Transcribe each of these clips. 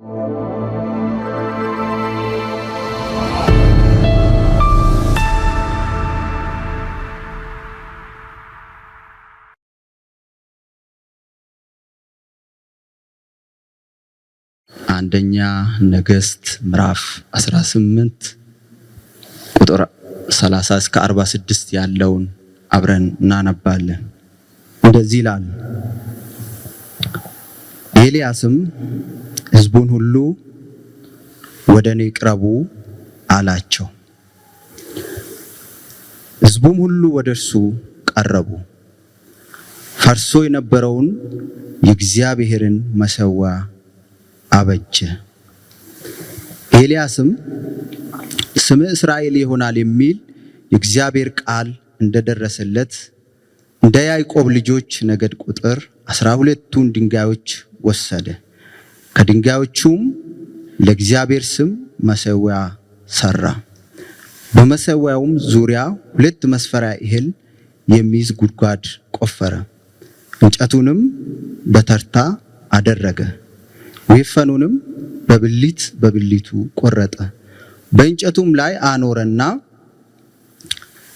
አንደኛ ነገሥት ምዕራፍ 18 ቁጥር 30 እስከ 46 ያለውን አብረን እናነባለን። እንደዚህ ይላል። ኤልያስም ሕዝቡን ሁሉ ወደ እኔ ቅረቡ አላቸው። ሕዝቡም ሁሉ ወደ እርሱ ቀረቡ። ፈርሶ የነበረውን የእግዚአብሔርን መሠዊያ አበጀ። ኤልያስም ስምህ እስራኤል ይሆናል የሚል የእግዚአብሔር ቃል እንደደረሰለት እንደ ያዕቆብ ልጆች ነገድ ቁጥር 12ቱን ድንጋዮች ወሰደ። ከድንጋዮቹም ለእግዚአብሔር ስም መሠዊያ ሠራ። በመሠዊያውም ዙሪያ 2 መስፈሪያ እህል የሚይዝ ጉድጓድ ቆፈረ። እንጨቱንም በተርታ አደረገ። ወይፈኑንም በብልት በብልቱ ቆረጠ። በእንጨቱም ላይ አኖረና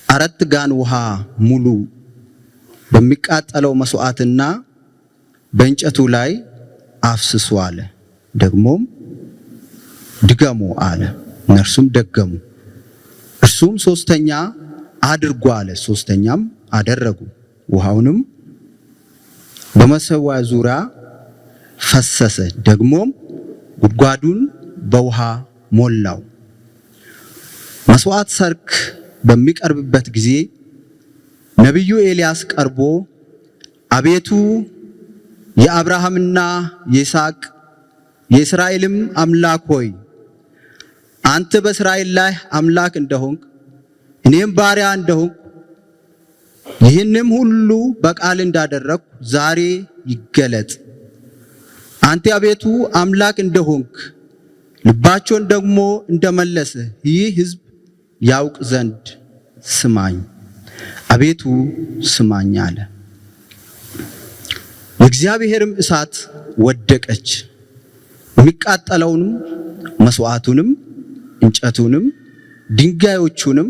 4 ጋን ውሃ ሙሉ በሚቃጠለው መስዋዕትና በእንጨቱ ላይ አፍስሱ አለ። ደግሞም ድገሙ አለ። እነርሱም ደገሙ። እርሱም 3ኛ አድርጉ አለ። 3ኛም አደረጉ። ውሃውንም በመሠዊያው ዙሪያ ፈሰሰ። ደግሞም ጉድጓዱን በውሃ ሞላው። መስዋዕት ሰርክ በሚቀርብበት ጊዜ ነቢዩ ኤልያስ ቀርቦ አቤቱ የአብርሃምና የይስሐቅ የእስራኤልም አምላክ ሆይ አንተ በእስራኤል ላይ አምላክ እንደሆንክ እኔም ባሪያ እንደሆንኩ ይህንም ሁሉ በቃል እንዳደረግኩ ዛሬ ይገለጥ። አንተ አቤቱ አምላክ እንደሆንክ ልባቸውን ደግሞ እንደመለሰ ይህ ሕዝብ ያውቅ ዘንድ ስማኝ፣ አቤቱ ስማኝ አለ። የእግዚአብሔርም እሳት ወደቀች፣ የሚቃጠለውንም መስዋዕቱንም እንጨቱንም ድንጋዮቹንም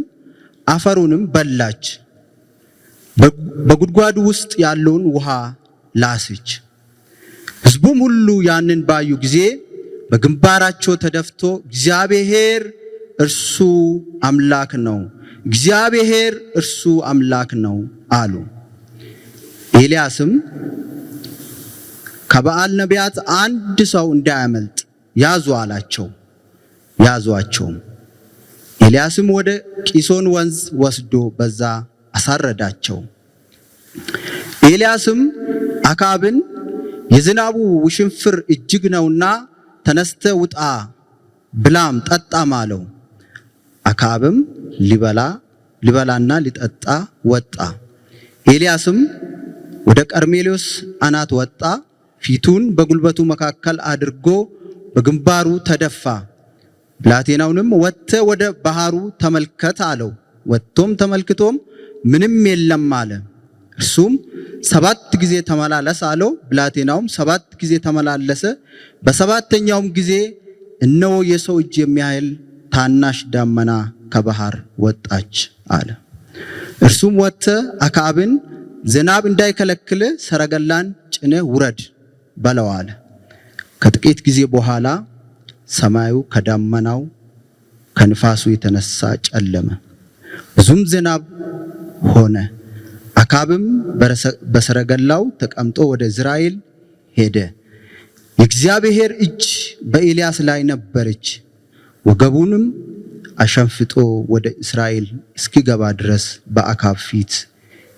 አፈሩንም በላች። በጉድጓዱ ውስጥ ያለውን ውሃ ላሰች። ሕዝቡም ሁሉ ያንን ባዩ ጊዜ በግንባራቸው ተደፍቶ እግዚአብሔር እርሱ አምላክ ነው፣ እግዚአብሔር እርሱ አምላክ ነው አሉ። ኤልያስም ከበዓል ነቢያት አንድ ሰው እንዳያመልጥ ያዙ አላቸው። ያዟቸውም። ኤልያስም ወደ ቂሶን ወንዝ ወስዶ በዛ አሳረዳቸው። ኤልያስም አክዓብን የዝናቡ ውሽንፍር እጅግ ነውና ተነስተ ውጣ ብላም ጠጣም አለው። አክዓብም ሊበላና ሊጠጣ ወጣ። ኤልያስም ወደ ቀርሜሎስ አናት ወጣ። ፊቱን በጉልበቱ መካከል አድርጎ በግንባሩ ተደፋ። ብላቴናውንም ወጥተህ ወደ ባህሩ ተመልከት አለው። ወጥቶም ተመልክቶም ምንም የለም አለ። እርሱም 7 ጊዜ ተመላለስ አለው። ብላቴናውም 7 ጊዜ ተመላለሰ። በሰባተኛውም ጊዜ እነሆ የሰው እጅ የሚያህል ታናሽ ደመና ከባህር ወጣች አለ። እርሱም ወጥተህ አክዓብን ዝናብ እንዳይከለክል ሰረገላን ጭነህ ውረድ በለው አለ። ከጥቂት ጊዜ በኋላ ሰማዩ ከደመናው ከንፋሱ የተነሳ ጨለመ፣ ብዙም ዝናብ ሆነ። አክዓብም በሰረገላው ተቀምጦ ወደ ኢይዝራኤል ሄደ። የእግዚአብሔር እጅ በኤልያስ ላይ ነበረች። ወገቡንም አሸንፍጦ ወደ እስራኤል እስኪገባ ድረስ በአክዓብ ፊት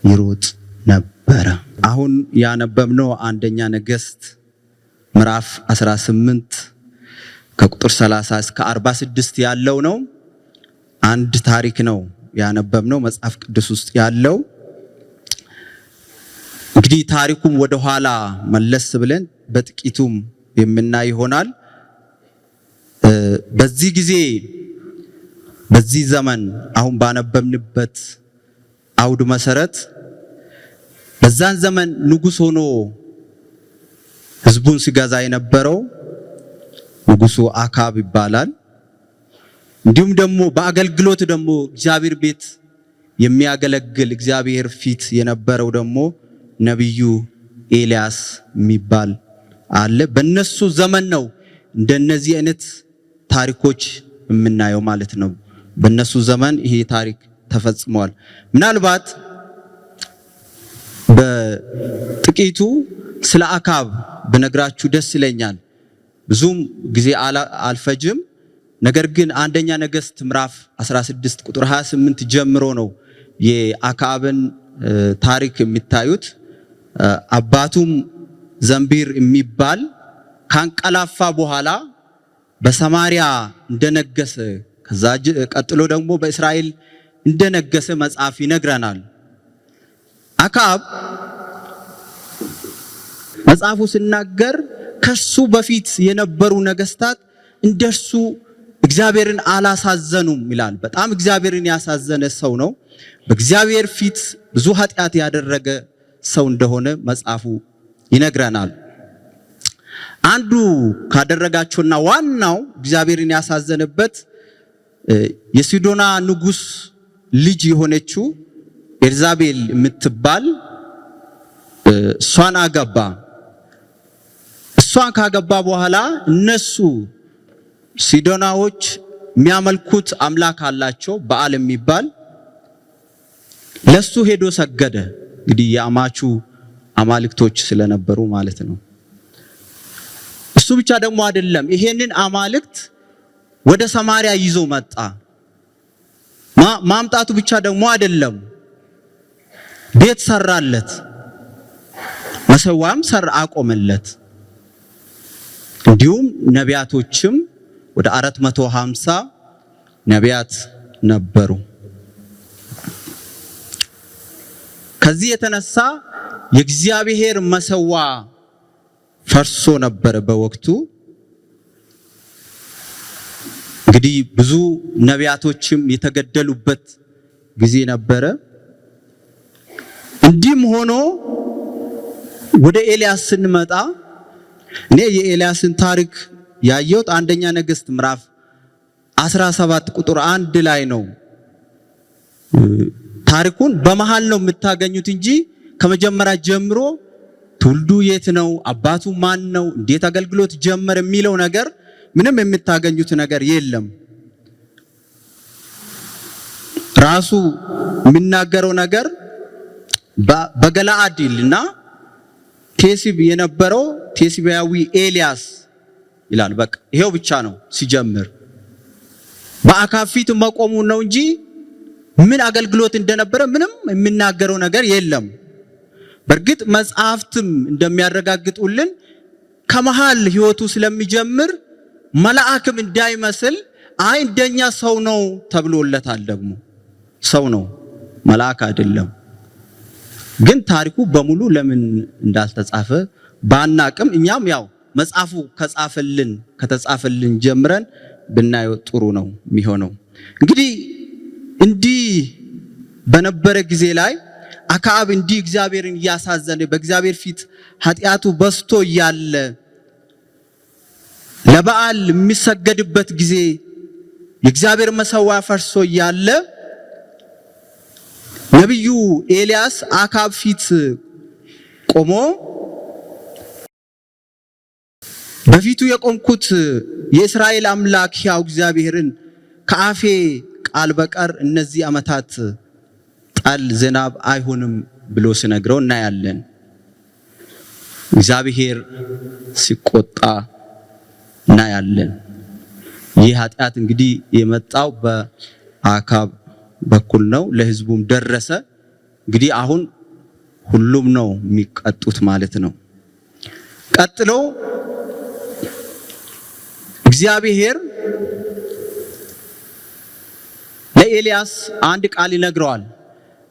ይሮጥ ነበረ። አሁን ያነበብነው አንደኛ ነገሥት ምዕራፍ 18 ከቁጥር 30 እስከ 46 ያለው ነው። አንድ ታሪክ ነው ያነበብነው መጽሐፍ ቅዱስ ውስጥ ያለው። እንግዲህ ታሪኩም ወደ ኋላ መለስ ብለን በጥቂቱም የምናይ ይሆናል። በዚህ ጊዜ በዚህ ዘመን አሁን ባነበብንበት አውድ መሰረት በዛን ዘመን ንጉሥ ሆኖ ሕዝቡን ሲገዛ የነበረው ንጉሱ አካብ ይባላል። እንዲሁም ደግሞ በአገልግሎት ደግሞ እግዚአብሔር ቤት የሚያገለግል እግዚአብሔር ፊት የነበረው ደግሞ ነብዩ ኤልያስ የሚባል አለ። በእነሱ ዘመን ነው እንደነዚህ አይነት ታሪኮች የምናየው ማለት ነው። በእነሱ ዘመን ይሄ ታሪክ ተፈጽሟል። ምናልባት በጥቂቱ ስለ አካብ ብነግራችሁ ደስ ይለኛል። ብዙም ጊዜ አልፈጅም። ነገር ግን አንደኛ ነገሥት ምዕራፍ 16 ቁጥር 28 ጀምሮ ነው የአካብን ታሪክ የሚታዩት። አባቱም ዘንቢር የሚባል ካንቀላፋ በኋላ በሰማሪያ እንደነገሰ ከዛ ቀጥሎ ደግሞ በእስራኤል እንደነገሰ መጽሐፍ ይነግረናል። አካብ መጽሐፉ ሲናገር ከሱ በፊት የነበሩ ነገስታት እንደርሱ እግዚአብሔርን አላሳዘኑም ይላል። በጣም እግዚአብሔርን ያሳዘነ ሰው ነው። በእግዚአብሔር ፊት ብዙ ኃጢአት ያደረገ ሰው እንደሆነ መጽሐፉ ይነግረናል። አንዱ ካደረጋቸውና ዋናው እግዚአብሔርን ያሳዘነበት የሲዶና ንጉስ ልጅ የሆነችው ኤልዛቤል የምትባል እሷን አገባ። እሷን ካገባ በኋላ እነሱ ሲዶናዎች የሚያመልኩት አምላክ አላቸው በዓል የሚባል፣ ለሱ ሄዶ ሰገደ። እንግዲህ የአማቹ አማልክቶች ስለነበሩ ማለት ነው። እሱ ብቻ ደግሞ አይደለም፣ ይሄንን አማልክት ወደ ሰማሪያ ይዞ መጣ። ማምጣቱ ብቻ ደግሞ አይደለም፣ ቤት ሰራለት፣ መሰዋም አቆመለት። እንዲሁም ነቢያቶችም ወደ 450 ነቢያት ነበሩ። ከዚህ የተነሳ የእግዚአብሔር መሰዋ ፈርሶ ነበር በወቅቱ። እንግዲህ ብዙ ነቢያቶችም የተገደሉበት ጊዜ ነበረ። እንዲህም ሆኖ ወደ ኤልያስ ስንመጣ እኔ የኤልያስን ታሪክ ያየሁት አንደኛ ነገሥት ምዕራፍ 17 ቁጥር 1 ላይ ነው። ታሪኩን በመሃል ነው የምታገኙት እንጂ ከመጀመሪያ ጀምሮ ትውልዱ የት ነው፣ አባቱ ማን ነው፣ እንዴት አገልግሎት ጀመረ የሚለው ነገር ምንም የምታገኙት ነገር የለም። ራሱ የሚናገረው ነገር በገለአድ ይልና ቴስብ የነበረው ቴስቢያዊ ኤልያስ ይላል። በቃ ይሄው ብቻ ነው ሲጀምር። በአካብ ፊት መቆሙ ነው እንጂ ምን አገልግሎት እንደነበረ ምንም የሚናገረው ነገር የለም። በእርግጥ መጽሐፍትም እንደሚያረጋግጡልን ከመሃል ህይወቱ ስለሚጀምር መልአክም እንዳይመስል እንደኛ ሰው ነው ተብሎለታል። ደግሞ ሰው ነው መልአክ አይደለም። ግን ታሪኩ በሙሉ ለምን እንዳልተጻፈ ባናቅም እኛም ያው መጽሐፉ ከተጻፈልን ጀምረን ብናየው ጥሩ ነው የሚሆነው። እንግዲህ በነበረ ጊዜ ላይ አካብ እንዲህ እግዚአብሔርን እያሳዘነ በእግዚአብሔር ፊት ኃጢአቱ በስቶ እያለ ለበዓል የሚሰገድበት ጊዜ የእግዚአብሔር መሰዋ ፈርሶ እያለ ነብዩ ኤልያስ አካብ ፊት ቆሞ በፊቱ የቆምኩት የእስራኤል አምላክ ሕያው እግዚአብሔርን ከአፌ ቃል በቀር እነዚህ ዓመታት ጠል ዝናብ አይሆንም ብሎ ሲነግረው እናያለን። እግዚአብሔር ሲቆጣ እናያለን። ይህ ኃጢአት እንግዲህ የመጣው በአካብ በኩል ነው። ለሕዝቡም ደረሰ። እንግዲህ አሁን ሁሉም ነው የሚቀጡት ማለት ነው። ቀጥሎ እግዚአብሔር ለኤልያስ አንድ ቃል ይነግረዋል።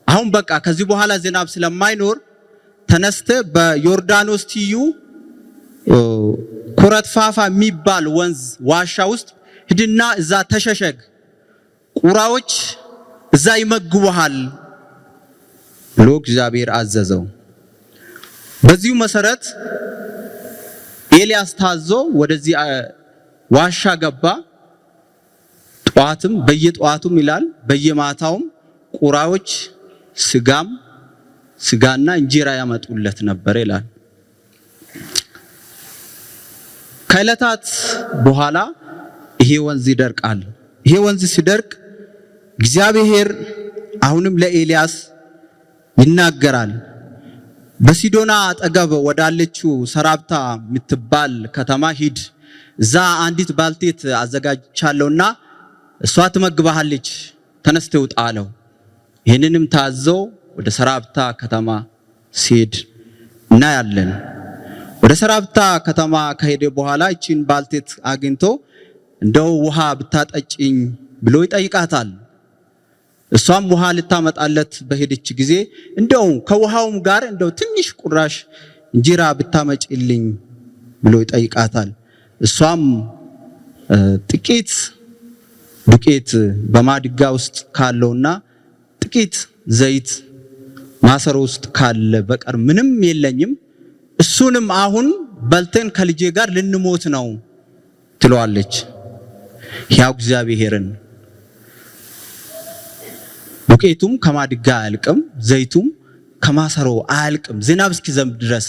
አሁን በቃ ከዚህ በኋላ ዝናብ ስለማይኖር ተነስተ በዮርዳኖስ ትይዩ ኩረትፋፋ የሚባል ወንዝ ዋሻ ውስጥ ሂድና እዛ ተሸሸግ፣ ቁራዎች እዛ ይመግቡሃል ብሎ እግዚአብሔር አዘዘው። በዚሁ መሰረት ኤልያስ ታዞ ወደዚህ ዋሻ ገባ። ጧትም በየጧቱም ይላል በየማታውም ቁራዎች ስጋና እንጀራ ያመጡለት ነበር ይላል። ከዕለታት በኋላ ይሄ ወንዝ ይደርቃል። ይሄ ወንዝ ሲደርቅ እግዚአብሔር አሁንም ለኤልያስ ይናገራል። በሲዶና አጠገብ ወዳለችው ሰራፕታ የምትባል ከተማ ሂድ፣ እዛ አንዲት ባልቴት አዘጋጅቻለሁና እሷ ትመግባሃለች፣ ተነስተህ ውጣ አለው። ይህንንም ታዘው ወደ ሰራፕታ ከተማ ሲሄድ እናያለን። ወደ ሰራፕታ ከተማ ከሄደ በኋላ እቺን ባልቴት አግኝቶ እንደው ውሃ ብታጠጪኝ ብሎ ይጠይቃታል። እሷም ውሃ ልታመጣለት በሄደች ጊዜ እንደው ከውሃውም ጋር እንደው ትንሽ ቁራሽ እንጀራ ብታመጪልኝ ብሎ ይጠይቃታል። እሷም ጥቂት ዱቄት በማድጋ ውስጥ ካለውና ጥቂት ዘይት ማሰሮ ውስጥ ካለ በቀር ምንም የለኝም፣ እሱንም አሁን በልተን ከልጄ ጋር ልንሞት ነው ትለዋለች። ያው እግዚአብሔርን ዱቄቱም ከማድጋ አያልቅም፣ ዘይቱም ከማሰሮ አያልቅም ዝናብ እስኪዘንብ ድረስ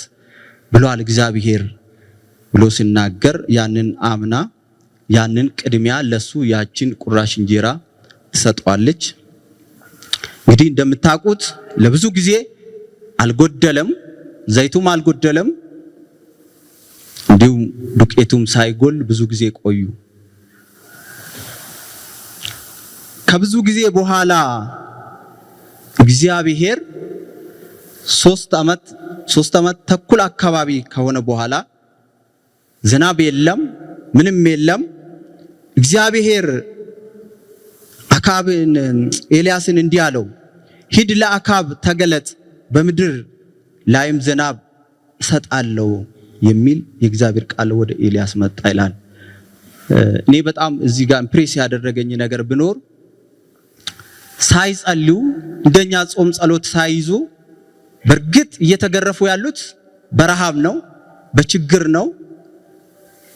ብሏል እግዚአብሔር ብሎ ሲናገር ያንን አምና ያንን ቅድሚያ ለሱ ያችን ቁራሽ እንጀራ ትሰጠዋለች። እንግዲህ እንደምታውቁት ለብዙ ጊዜ አልጎደለም፣ ዘይቱም አልጎደለም፣ እንዲሁም ዱቄቱም ሳይጎል ብዙ ጊዜ ቆዩ። ከብዙ ጊዜ በኋላ እግዚአብሔር 3 ዓመት ተኩል አካባቢ ከሆነ በኋላ ዝናብ የለም፣ ምንም የለም። እግዚአብሔር አካብን ኤልያስን እንዲህ አለው፣ ሂድ ለአካብ ተገለጥ፣ በምድር ላይም ዝናብ እሰጣለሁ የሚል የእግዚአብሔር ቃል ወደ ኤልያስ መጣ ይላል። እኔ በጣም እዚህ ጋር ኢምፕሬስ ያደረገኝ ነገር ቢኖር ሳይጸልዩ እንደኛ ጾም ጸሎት ሳይዙ በእርግጥ እየተገረፉ ያሉት በረሃብ ነው፣ በችግር ነው።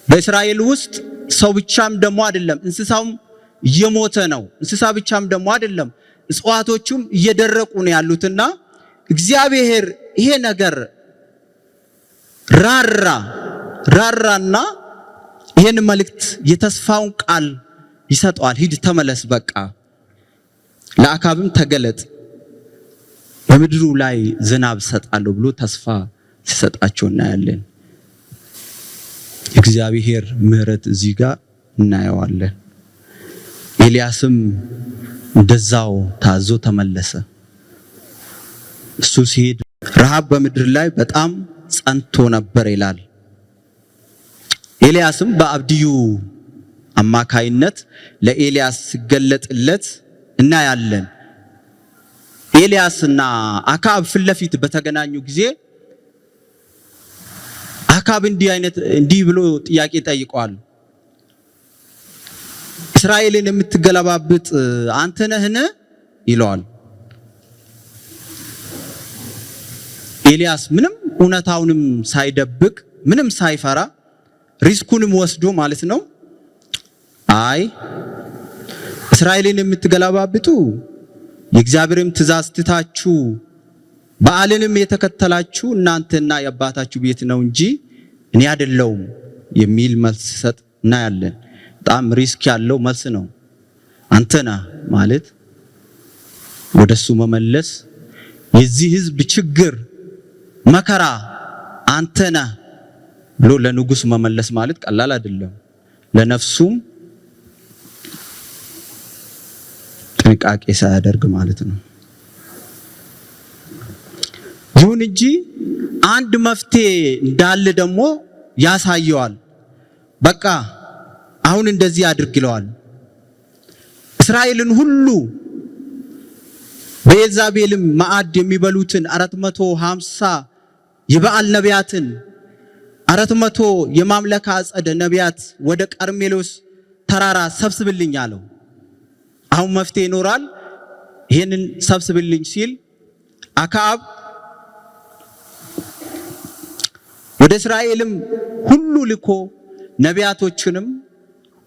በእስራኤል ውስጥ ሰው ብቻም ደግሞ አይደለም፣ እንስሳውም እየሞተ ነው። እንስሳ ብቻም ደግሞ አይደለም፣ እጽዋቶቹም እየደረቁ ነው ያሉትና እግዚአብሔር ይሄ ነገር ራራና ይሄን መልእክት የተስፋውን ቃል ይሰጠዋል። ሂድ ተመለስ፣ በቃ ለአካብም ተገለጥ፣ በምድሩ ላይ ዝናብ ሰጣለሁ ብሎ ተስፋ ሲሰጣቸው እናያለን። እግዚአብሔር ምሕረት እዚህ ጋር እናየዋለን። ኤልያስም እንደዛው ታዞ ተመለሰ። እሱ ሲሄድ ረሃብ በምድር ላይ በጣም ጸንቶ ነበር ይላል። ኤልያስም በአብድዩ አማካይነት ለኤልያስ ሲገለጥለት እናያለን። ኤልያስና አካብ ፊት ለፊት በተገናኙ ጊዜ አካብ እንዲህ ብሎ ጥያቄ ጠይቀዋል። እስራኤልን የምትገለባብጥ አንተ ነህን ይለዋል። ኤልያስ ምንም እውነታውንም ሳይደብቅ ምንም ሳይፈራ ሪስኩንም ወስዶ ማለት ነው፣ አይ እስራኤልን የምትገለባብጡ የእግዚአብሔርም ትእዛዝ ትታችሁ በዓልንም የተከተላችሁ እናንተና የአባታችሁ ቤት ነው እንጂ እኔ አይደለሁም የሚል መልስ ሰጥ እናያለን። በጣም ሪስክ ያለው መልስ ነው። አንተና ማለት ወደሱ መመለስ የዚህ ህዝብ ችግር መከራ አንተና ብሎ ለንጉስ መመለስ ማለት ቀላል አይደለም። ለነፍሱም ጥንቃቄ ሳያደርግ ማለት ነው። ይሁን እንጂ አንድ መፍትሄ እንዳለ ደግሞ ያሳየዋል። በቃ አሁን እንደዚህ አድርግ ይለዋል። እስራኤልን ሁሉ በኤልዛቤልም ማዕድ የሚበሉትን 450 የበዓል ነቢያትን 400 የማምለካ አጸደ ነቢያት ወደ ቀርሜሎስ ተራራ ሰብስብልኝ አለው። አሁን መፍትሄ ይኖራል። ይሄንን ሰብስብልኝ ሲል አክዓብ ወደ እስራኤልም ሁሉ ልኮ ነቢያቶችንም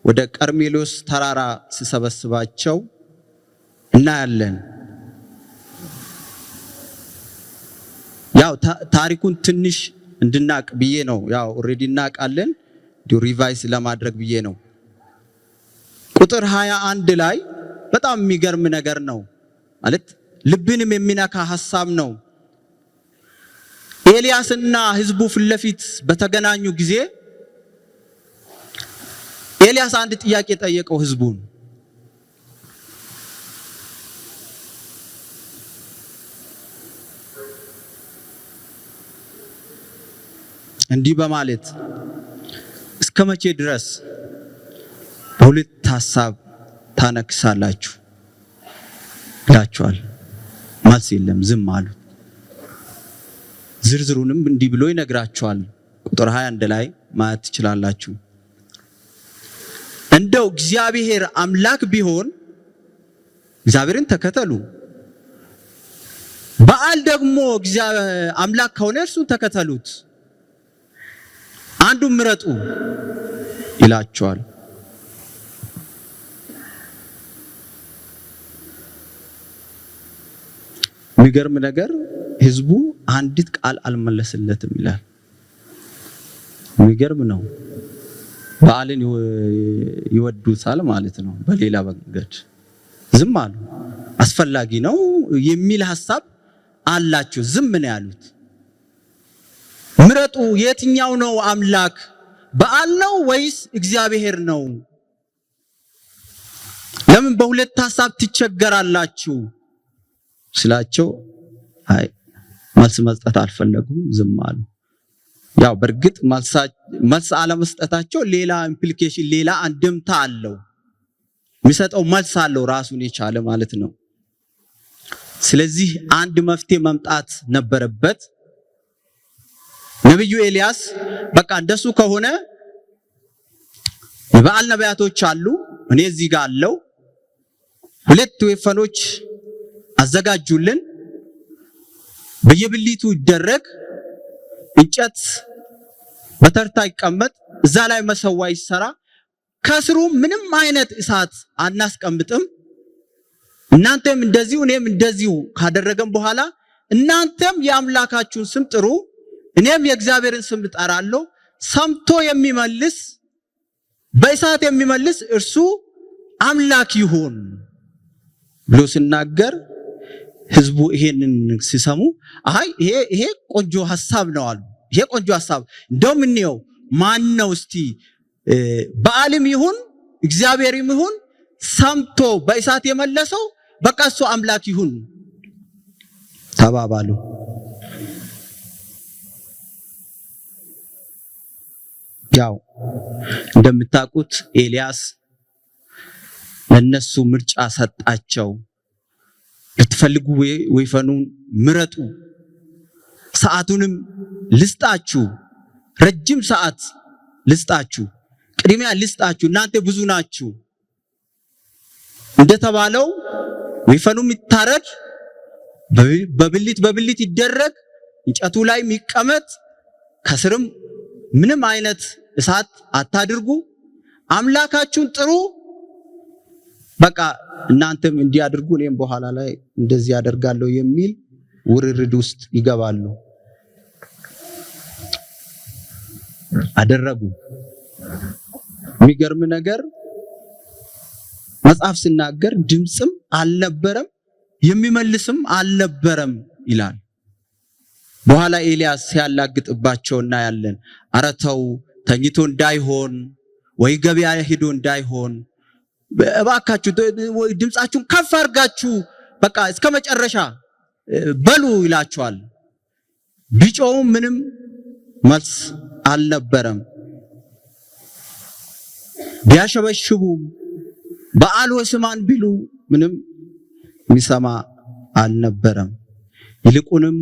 ወደ ቀርሜሎስ ተራራ ሲሰበስባቸው እናያለን። ያው ታሪኩን ትንሽ እንድናቅ ብዬ ነው። ያው ኦሬዲ እናቃለን፣ ሪቫይስ ለማድረግ ብዬ ነው። ቁጥር 21 ላይ በጣም የሚገርም ነገር ነው። ማለት ልብንም የሚነካ ሐሳብ ነው። ኤልያስና ህዝቡ ፊት ለፊት በተገናኙ ጊዜ ኤልያስ አንድ ጥያቄ ጠየቀው ህዝቡን። እንዲህ በማለት እስከ መቼ ድረስ በሁለት ሐሳብ ታነክሳላችሁ ይላቸዋል። መልስ የለም፣ ዝም አሉ። ዝርዝሩንም እንዲህ ብሎ ይነግራቸዋል። ቁጥር 21 ላይ ማየት ትችላላችሁ። እንደው እግዚአብሔር አምላክ ቢሆን እግዚአብሔርን ተከተሉ፣ በዓል ደግሞ አምላክ ከሆነ እርሱን ተከተሉት፣ አንዱን ምረጡ ይላቸዋል። የሚገርም ነገር ህዝቡ አንዲት ቃል አልመለስለትም ይላል። የሚገርም ነው። በዓልን ይወዱታል ማለት ነው። በሌላ መንገድ ዝም አሉ። አስፈላጊ ነው የሚል ሐሳብ አላቸው። ዝም ነው ያሉት። ምረጡ፣ የትኛው ነው አምላክ? በዓል ነው ወይስ እግዚአብሔር ነው? ለምን በሁለት ሐሳብ ትቸገራላችሁ ስላቸው አይ መልስ መስጠት አልፈለጉም፣ ዝም አሉ። ያው በርግጥ መልስ አለመስጠታቸው ሌላ ኢምፕሊኬሽን ሌላ አንድምታ አለው። የሚሰጠው መልስ አለው ራሱን የቻለ ማለት ነው። ስለዚህ አንድ መፍትሄ መምጣት ነበረበት። ነብዩ ኤልያስ በቃ እንደሱ ከሆነ የበዓል ነቢያቶች አሉ፣ እኔ እዚህ ጋር አለው፣ 2 ወይፈኖች አዘጋጁልን፣ በየብሊቱ ይደረግ፣ እንጨት በተርታ ይቀመጥ፣ እዛ ላይ መሰዋ ይሰራ፣ ከስሩ ምንም አይነት እሳት አናስቀምጥም፣ እናንተም እንደዚሁ እኔም እንደዚሁ ካደረገን በኋላ እናንተም የአምላካችሁን ስም ጥሩ፣ እኔም የእግዚአብሔርን ስም እጠራለሁ፣ ሰምቶ የሚመልስ በእሳት የሚመልስ እርሱ አምላክ ይሁን ብሎ ሲናገር ህዝቡ ይሄንን ሲሰሙ አይ ይሄ ቆንጆ ሐሳብ ነው አሉ። ይሄ ቆንጆ ሐሳብ እንደውም እንየው፣ ማን ነው እስቲ በዓልም ይሁን እግዚአብሔርም ይሁን ሰምቶ በእሳት የመለሰው በቃ እሱ አምላክ ይሁን ተባባሉ። ያው እንደምታውቁት ኤልያስ ለነሱ ምርጫ ሰጣቸው። ብትፈልጉ ወይፈኑን ምረጡ፣ ሰዓቱንም ልስጣችሁ፣ ረጅም ሰዓት ልስጣችሁ፣ ቅድሚያ ልስጣችሁ፣ እናንተ ብዙ ናችሁ። እንደተባለው ወይፈኑም ይታረድ፣ በብልት ይደረግ፣ እንጨቱ ላይ ይቀመጥ፣ ከስርም ምንም አይነት እሳት አታድርጉ፣ አምላካችሁን ጥሩ፣ በቃ እናንተም እንዲያደርጉ እኔም በኋላ ላይ እንደዚህ ያደርጋለሁ የሚል ውርርድ ውስጥ ይገባሉ። አደረጉ። የሚገርም ነገር መጽሐፍ ሲናገር ድምጽም አልነበረም የሚመልስም አልነበረም ይላል። በኋላ ኤልያስ ሲያላግጥባቸው እናያለን። ኧረ ተው፣ ተኝቶ እንዳይሆን ወይ ገበያ ሄዶ እንዳይሆን እባካችሁ ድምጻችሁን ከፍ አድርጋችሁ በቃ እስከ መጨረሻ በሉ ይላቸዋል። ቢጮውም ምንም መልስ አልነበረም። ቢያሸበሽቡ በዓል ወስማን ቢሉ ምንም የሚሰማ አልነበረም። ይልቁንም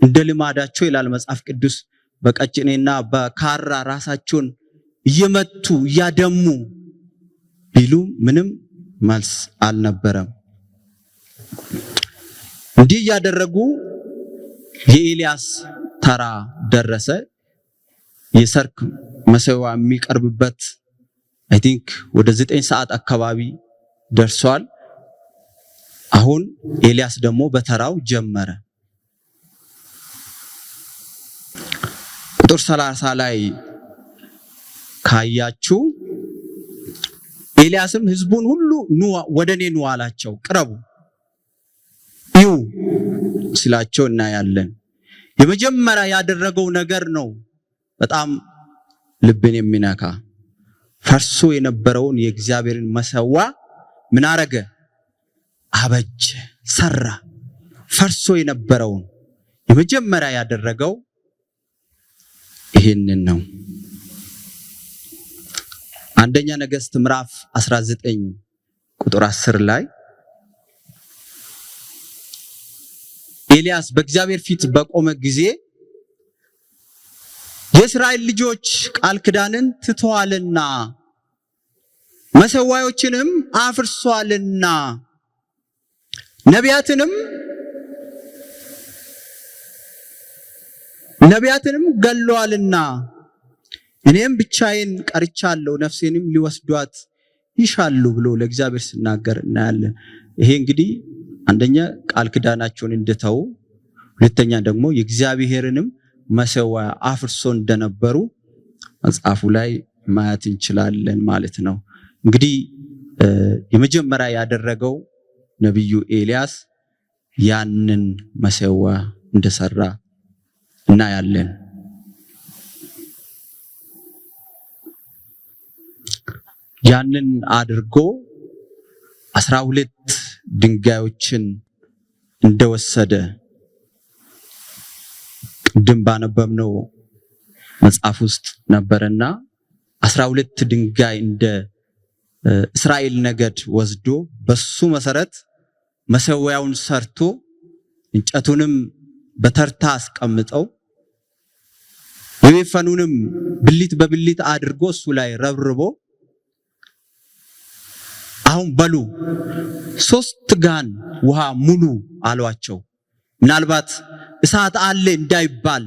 እንደ ልማዳቸው ይላል መጽሐፍ ቅዱስ በቀጭኔና በካራ ራሳቸውን እየመቱ እያደሙ ቢሉ ምንም መልስ አልነበረም። እንዲህ ያደረጉ የኤልያስ ተራ ደረሰ። የሰርክ መሰዋ የሚቀርብበት አይ ቲንክ ወደ 9 ሰዓት አካባቢ ደርሷል። አሁን ኤልያስ ደግሞ በተራው ጀመረ። ቁጥር 30 ላይ ካያችሁ ኤልያስም ሕዝቡን ሁሉ ወደኔ ኑ አላቸው፣ ቅረቡ እዩ ሲላቸው እናያለን። የመጀመሪያ ያደረገው ነገር ነው በጣም ልብን የሚነካ። ፈርሶ የነበረውን የእግዚአብሔርን መሰዊያ ምን አረገ? አበጀ፣ ሰራ። ፈርሶ የነበረውን የመጀመሪያ ያደረገው ይሄንን ነው። አንደኛ ነገሥት ምዕራፍ 19 ቁጥር 10 ላይ ኤልያስ በእግዚአብሔር ፊት በቆመ ጊዜ የእስራኤል ልጆች ቃል ኪዳንን ትተዋልና መሰዋዮችንም አፍርሷልና ነቢያትንም ገለዋልና እኔም ብቻዬን ቀርቻለሁ፣ ነፍሴንም ሊወስዷት ይሻሉ ብሎ ለእግዚአብሔር ሲናገር እናያለን። ይሄ እንግዲህ አንደኛ ቃል ኪዳናቸውን እንደተው፣ ሁለተኛ ደግሞ የእግዚአብሔርንም መሰዊያ አፍርሶ እንደነበሩ መጽሐፉ ላይ ማየት እንችላለን ማለት ነው። እንግዲህ የመጀመሪያ ያደረገው ነብዩ ኤልያስ ያንን መሰዊያ እንደሰራ እናያለን። ያንን አድርጎ 12 ድንጋዮችን እንደወሰደ ቅድም ባነበብነው መጽሐፍ ውስጥ ነበርና 12 ድንጋይ እንደ እስራኤል ነገድ ወስዶ በሱ መሰረት መሰዊያውን ሰርቶ እንጨቱንም በተርታ አስቀምጠው የወይፈኑንም ብሊት በብሊት አድርጎ እሱ ላይ ረብርቦ አሁን በሉ 3 ጋን ውሃ ሙሉ አሏቸው። ምናልባት እሳት አለ እንዳይባል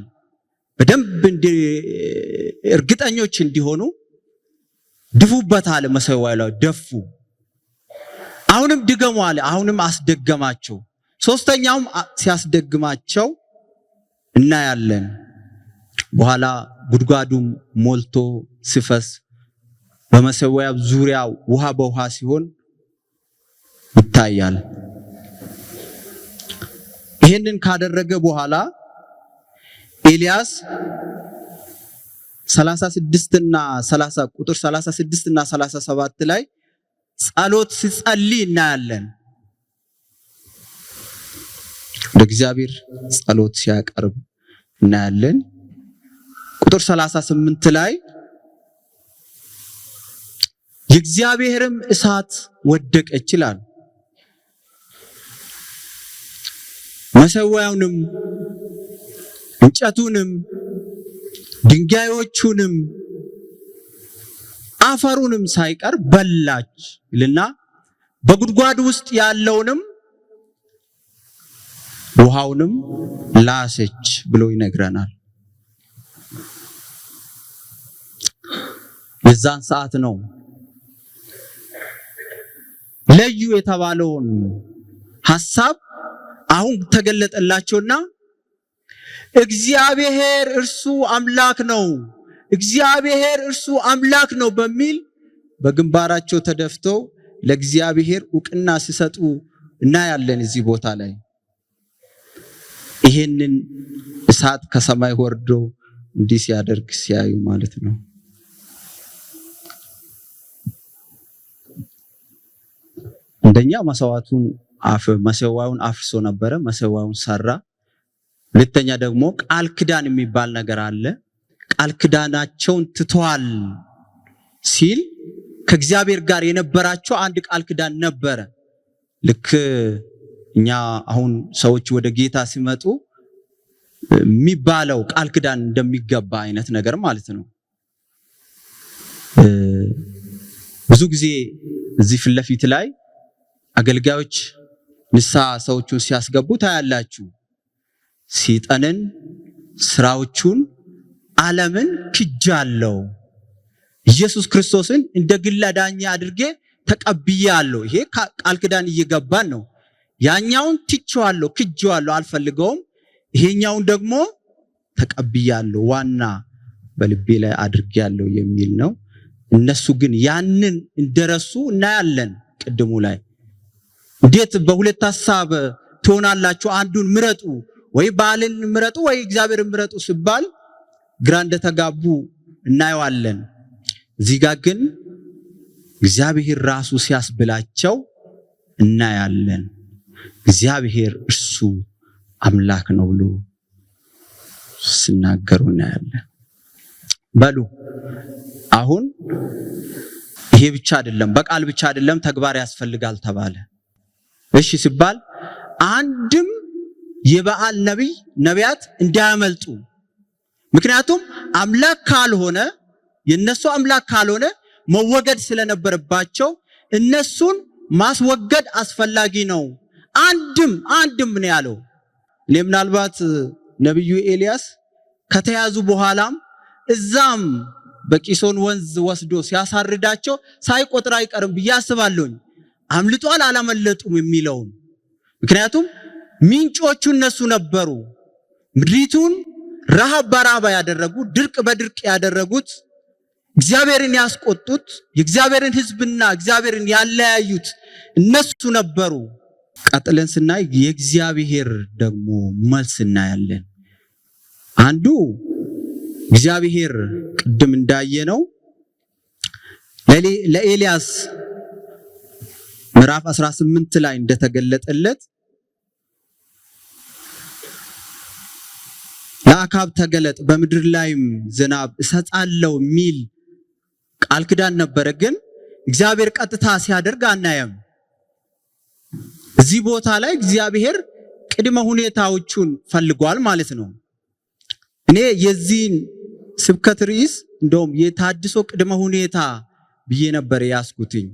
በደንብ እርግጠኞች እንዲሆኑ ድፉበት አለ። መሰዊያው ላይ ደፉ። አሁንም ድገሙ አለ። አሁንም አስደገማቸው። 3ኛውም ሲያስደግማቸው እናያለን። በኋላ ጉድጓዱም ሞልቶ ሲፈስ በመሰዊያው ዙሪያ ውሃ በውሃ ሲሆን ይታያል። ይሄንን ካደረገ በኋላ ኤልያስ 36 እና 30 ቁጥር 36 እና 37 ላይ ጸሎት ሲጸልይ እናያለን። ለእግዚአብሔር ጸሎት ሲያቀርብ እናያለን። ቁጥር 38 ላይ የእግዚአብሔርም እሳት ወደቀች ይላል። መሰዊያውንም እንጨቱንም ድንጋዮቹንም አፈሩንም ሳይቀር በላች ይልና በጉድጓድ ውስጥ ያለውንም ውሃውንም ላሰች ብሎ ይነግረናል። የዛን ሰዓት ነው ለዩ የተባለውን ሐሳብ አሁን ተገለጠላቸውና እግዚአብሔር እርሱ አምላክ ነው፣ እግዚአብሔር እርሱ አምላክ ነው በሚል በግንባራቸው ተደፍተው ለእግዚአብሔር ዕውቅና ሲሰጡ እናያለን። እዚህ ቦታ ላይ ይሄንን እሳት ከሰማይ ወርዶ እንዲህ ሲያደርግ ሲያዩ ማለት ነው። አንደኛ መሰዊያውን አፍርሶ ነበረ፣ መሰዊያውን ሰራ። ሁለተኛ ደግሞ ቃል ኪዳን የሚባል ነገር አለ። ቃል ኪዳናቸውን ትተዋል ሲል ከእግዚአብሔር ጋር የነበራቸው አንድ ቃል ኪዳን ነበረ። ልክ እኛ አሁን ሰዎች ወደ ጌታ ሲመጡ የሚባለው ቃል ኪዳን እንደሚገባ አይነት ነገር ማለት ነው። ብዙ ጊዜ እዚህ ፊት ለፊት ላይ አገልጋዮች ንስሐ ሰዎቹን ሲያስገቡ ታያላችሁ። ሰይጣንን፣ ስራዎቹን፣ ዓለምን ክጃለሁ፣ ኢየሱስ ክርስቶስን እንደ ግል አዳኝ አድርጌ ተቀብያለሁ። ይሄ ቃል ኪዳን እየገባን ነው። ያኛውን ትቼዋለሁ፣ ክጄዋለሁ፣ አልፈልገውም። ይሄኛውን ደግሞ ተቀብያለሁ፣ ዋና በልቤ ላይ አድርጌያለሁ የሚል ነው። እነሱ ግን ያንን እንደረሱ እናያለን። ቅድሙ ላይ እንዴት በሁለት ሐሳብ ትሆናላችሁ? አንዱን ምረጡ፣ ወይ ባልን ምረጡ ወይ እግዚአብሔርን ምረጡ ሲባል ግራ እንደተጋቡ እናየዋለን። እዚህ ጋር ግን እግዚአብሔር ራሱ ሲያስብላቸው እናያለን። እግዚአብሔር እርሱ አምላክ ነው ብሎ ሲናገሩ እናያለን። በሉ አሁን ይሄ ብቻ አይደለም፣ በቃል ብቻ አይደለም፣ ተግባር ያስፈልጋል ተባለ። እሺ ሲባል አንድም የበዓል ነቢያት እንዳያመልጡ። ምክንያቱም አምላክ ካልሆነ የነሱ አምላክ ካልሆነ መወገድ ስለነበረባቸው እነሱን ማስወገድ አስፈላጊ ነው። አንድም ነው ያለው። ምናልባት ነብዩ ኤልያስ ከተያዙ በኋላም እዛም በቂሶን ወንዝ ወስዶ ሲያሳርዳቸው ሳይቆጥር አይቀርም ብዬ አስባለሁኝ። አምልጧል አላመለጡም የሚለውን። ምክንያቱም ምንጮቹ እነሱ ነበሩ። ምድሪቱን ረሃብ በረሃብ ያደረጉ፣ ድርቅ በድርቅ ያደረጉት፣ እግዚአብሔርን ያስቆጡት፣ የእግዚአብሔርን ሕዝብና እግዚአብሔርን ያለያዩት እነሱ ነበሩ። ቀጥለን ስናይ የእግዚአብሔር ደግሞ መልስ እናያለን። አንዱ እግዚአብሔር ቅድም እንዳየነው ለኤልያስ ምዕራፍ 18 ላይ እንደተገለጠለት ለአካብ ተገለጥ በምድር ላይም ዝናብ እሰጣለሁ የሚል ቃል ኪዳን ነበረ። ግን እግዚአብሔር ቀጥታ ሲያደርግ አናየም። እዚህ ቦታ ላይ እግዚአብሔር ቅድመ ሁኔታዎቹን ፈልጓል ማለት ነው። እኔ የዚህን ስብከት ርዕስ እንደውም የታድሶ ቅድመ ሁኔታ ብዬ ነበር ያስኩትኝ።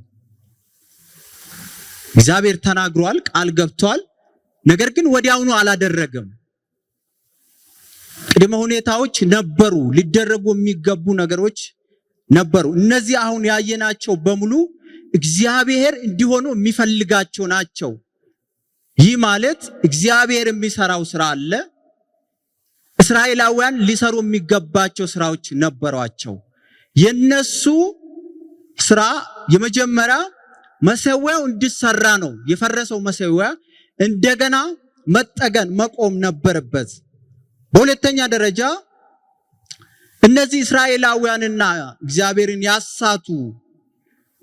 እግዚአብሔር ተናግሯል፣ ቃል ገብቷል። ነገር ግን ወዲያውኑ አላደረገም። ቅድመ ሁኔታዎች ነበሩ፣ ሊደረጉ የሚገቡ ነገሮች ነበሩ። እነዚህ አሁን ያየናቸው በሙሉ እግዚአብሔር እንዲሆኑ የሚፈልጋቸው ናቸው። ይህ ማለት እግዚአብሔር የሚሰራው ስራ አለ። እስራኤላውያን ሊሰሩ የሚገባቸው ስራዎች ነበሯቸው። የነሱ ስራ የመጀመሪያ መሰዊያው እንዲሰራ ነው። የፈረሰው መሰዊያ እንደገና መጠገን መቆም ነበረበት። በሁለተኛ ደረጃ እነዚህ እስራኤላውያንና እግዚአብሔርን ያሳቱ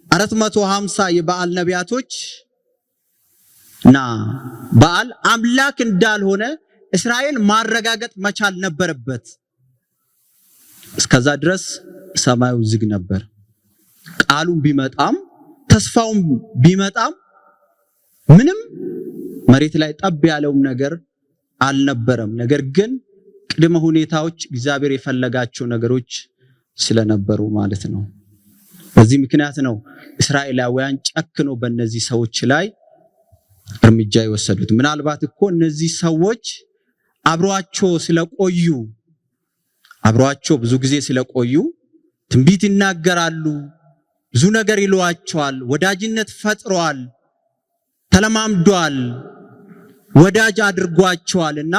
450 የበዓል ነቢያቶች እና በዓል አምላክ እንዳልሆነ እስራኤል ማረጋገጥ መቻል ነበረበት። እስከዛ ድረስ ሰማዩ ዝግ ነበር። ቃሉም ቢመጣም ተስፋውም ቢመጣም ምንም መሬት ላይ ጠብ ያለውም ነገር አልነበረም። ነገር ግን ቅድመ ሁኔታዎች እግዚአብሔር የፈለጋቸው ነገሮች ስለነበሩ ማለት ነው። በዚህ ምክንያት ነው እስራኤላውያን ጨክኖ በእነዚህ ሰዎች ላይ እርምጃ የወሰዱት። ምናልባት እኮ እነዚህ ሰዎች አብሯቸው ብዙ ጊዜ ስለቆዩ ትንቢት ይናገራሉ፣ ብዙ ነገር ይሏቸዋል፣ ወዳጅነት ፈጥረዋል፣ ተለማምዷል፣ ወዳጅ አድርጓቸዋልና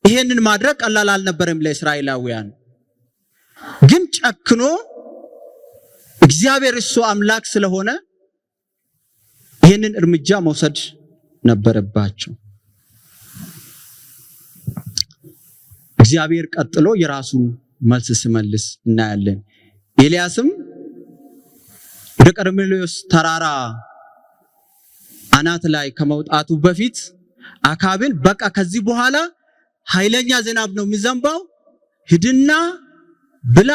ይሄንን ማድረግ ቀላል አልነበረም ለእስራኤላውያን። ግን ጨክኖ እግዚአብሔር እሱ አምላክ ስለሆነ ይሄንን እርምጃ መውሰድ ነበረባቸው። እግዚአብሔር ቀጥሎ የራሱን መልስ ሲመልስ እናያለን። ኤልያስም ወደ ቀርሜሎስ ተራራ አናት ላይ ከመውጣቱ በፊት አካብን በቃ ከዚህ በኋላ ኃይለኛ ዝናብ ነው የሚዘንባው፣ ሂድና ብላ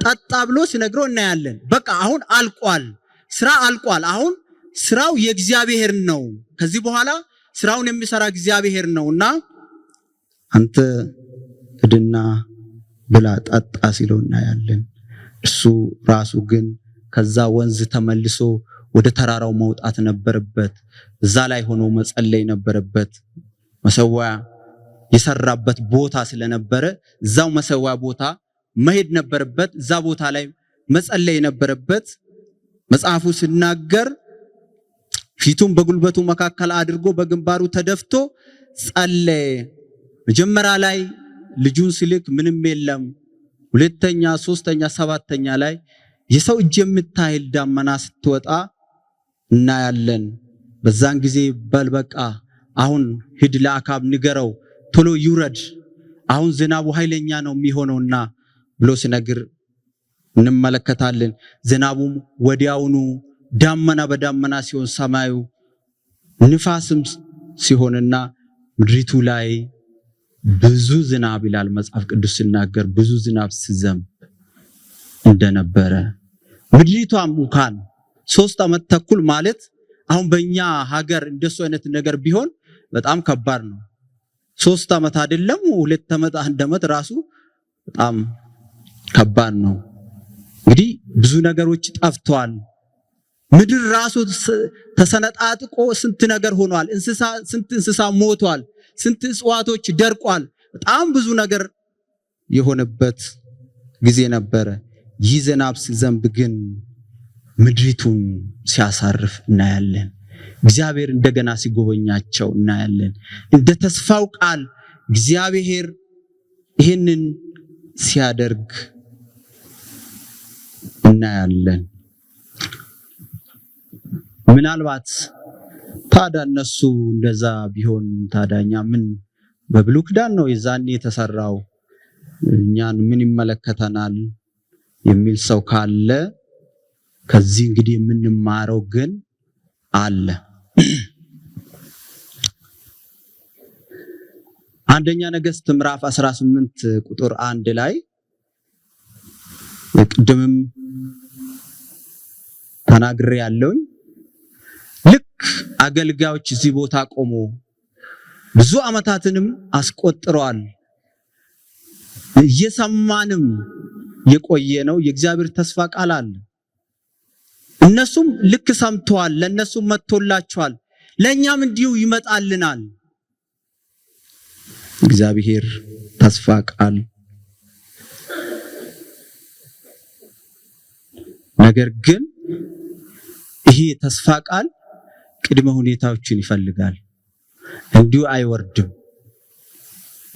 ጠጣ ብሎ ሲነግረው እናያለን። በቃ አሁን አልቋል፣ ስራ አልቋል። አሁን ስራው የእግዚአብሔር ነው። ከዚህ በኋላ ስራውን የሚሰራ እግዚአብሔር ነውና አንተ ሂድና ብላ ጠጣ ሲለው እናያለን። እሱ ራሱ ግን ከዛ ወንዝ ተመልሶ ወደ ተራራው መውጣት ነበረበት። እዛ ላይ ሆኖ መጸለይ ነበረበት። መሰዊያ የሰራበት ቦታ ስለነበረ እዛው መሰዊያ ቦታ መሄድ ነበረበት። እዛ ቦታ ላይ መጸለይ የነበረበት መጽሐፉ ሲናገር ፊቱን በጉልበቱ መካከል አድርጎ በግንባሩ ተደፍቶ ጸለየ። መጀመሪያ ላይ ልጁን ሲልክ ምንም የለም። ሁለተኛ፣ ሶስተኛ፣ ሰባተኛ ላይ የሰው እጅ የምታህል ዳመና ስትወጣ እናያለን። በዛን ጊዜ በልበቃ አሁን ሂድ ለአካብ ንገረው ቶሎ ይውረድ፣ አሁን ዝናቡ ኃይለኛ ነው የሚሆነውና ብሎ ሲነግር እንመለከታለን። ዝናቡም ወዲያውኑ ዳመና በዳመና ሲሆን ሰማዩ ንፋስም ሲሆንና ምድሪቱ ላይ ብዙ ዝናብ ይላል መጽሐፍ ቅዱስ ሲናገር ብዙ ዝናብ ሲዘንብ እንደነበረ ምድሪቷም እንኳን 3 ዓመት ተኩል ማለት አሁን በእኛ ሀገር እንደሱ አይነት ነገር ቢሆን በጣም ከባድ ነው። 3 ዓመት አይደለም 2 ዓመት 1 ዓመት ራሱ በጣም ከባድ ነው። እንግዲህ ብዙ ነገሮች ጠፍተዋል። ምድር ራሱ ተሰነጣጥቆ ስንት ነገር ሆኗል። ስንት እንስሳ ሞቷል። ስንት እጽዋቶች ደርቋል። በጣም ብዙ ነገር የሆነበት ጊዜ ነበረ። ይህ ዝናብ ሲዘንብ ግን ምድሪቱን ሲያሳርፍ እናያለን። እግዚአብሔር እንደገና ሲጎበኛቸው እናያለን። እንደ ተስፋው ቃል እግዚአብሔር ይህንን ሲያደርግ እናያለን። ምናልባት ታዲያ እነሱ እንደዛ ቢሆን ታዳኛ ምን በብሉይ ኪዳን ነው የዛኔ የተሰራው እኛን ምን ይመለከተናል የሚል ሰው ካለ ከዚህ እንግዲህ የምንማረው ግን አለ። አንደኛ ነገሥት ምዕራፍ 18 ቁጥር 1 ላይ ቅድምም ተናግሬ ያለውኝ ልክ አገልጋዮች እዚህ ቦታ ቆሞ ብዙ ዓመታትንም አስቆጥረዋል። እየሰማንም የቆየ ነው የእግዚአብሔር ተስፋ ቃል አለ። እነሱም ልክ ሰምተዋል፣ ለነሱም መጥቶላቸዋል፣ ለኛም እንዲሁ ይመጣልናል። እግዚአብሔር ተስፋ ቃል ነገር ግን ይሄ ተስፋ ቃል ቅድመ ሁኔታዎችን ይፈልጋል። እንዲሁ አይወርድም፣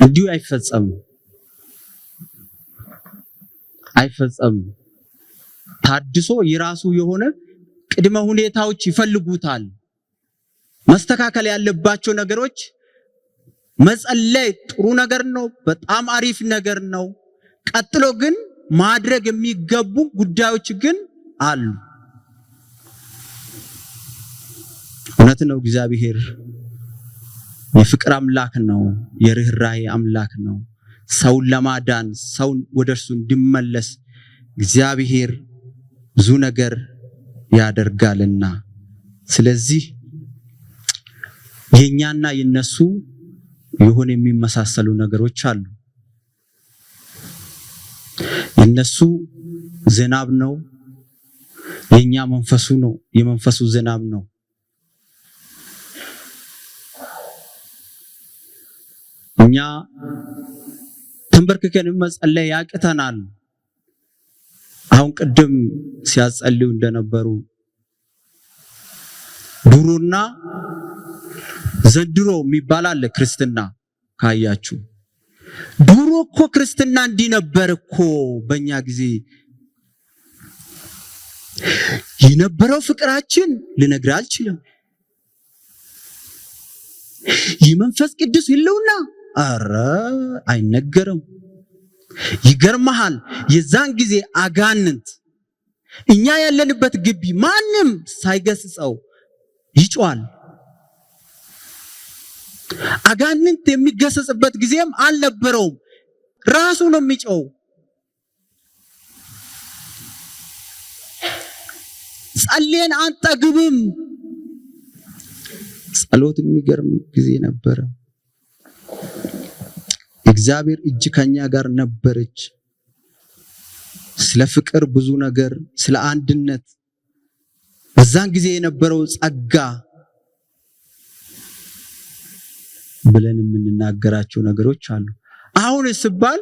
እንዲሁ አይፈጸምም። ታድሶ የራሱ የሆነ ቅድመ ሁኔታዎች ይፈልጉታል። መስተካከል ያለባቸው ነገሮች መጸለይ ጥሩ ነገር ነው፣ በጣም አሪፍ ነገር ነው። ቀጥሎ ግን ማድረግ የሚገቡ ጉዳዮች ግን አሉ። እውነት ነው፣ እግዚአብሔር የፍቅር አምላክ ነው፣ የርህራሄ አምላክ ነው። ሰውን ለማዳን ሰውን ወደርሱ እንዲመለስ እግዚአብሔር ብዙ ነገር ያደርጋልና ስለዚህ የኛና የነሱ የሆነ የሚመሳሰሉ ነገሮች አሉ። የነሱ ዝናብ ነው፣ የኛ መንፈሱ ነው፣ የመንፈሱ ዝናብ ነው። እኛ ተንበርክከን መጸለይ ያቅተናል። አሁን ቅድም ሲያጸልዩ እንደነበሩ ድሮና ዘንድሮ የሚባል አለ ክርስትና። ካያችሁ ድሮ እኮ ክርስትና እንዲህ ነበር እኮ በእኛ ጊዜ የነበረው ፍቅራችን ልነግርህ አልችልም። የመንፈስ ቅዱስ ይለውና አረ አይነገርም። ይገርመሃል፣ የዛን ጊዜ አጋንንት እኛ ያለንበት ግቢ ማንም ሳይገስጸው ይጮሃል። አጋንንት የሚገሰጽበት ጊዜም አልነበረውም፣ ራሱ ነው የሚጮው። ጸልየን አንጠግብም። ጸሎት የሚገርም ጊዜ ነበረ። እግዚአብሔር እጅ ከኛ ጋር ነበረች። ስለ ፍቅር ብዙ ነገር፣ ስለ አንድነት በዛን ጊዜ የነበረው ጸጋ ብለን የምንናገራቸው ነገሮች አሉ። አሁን ሲባል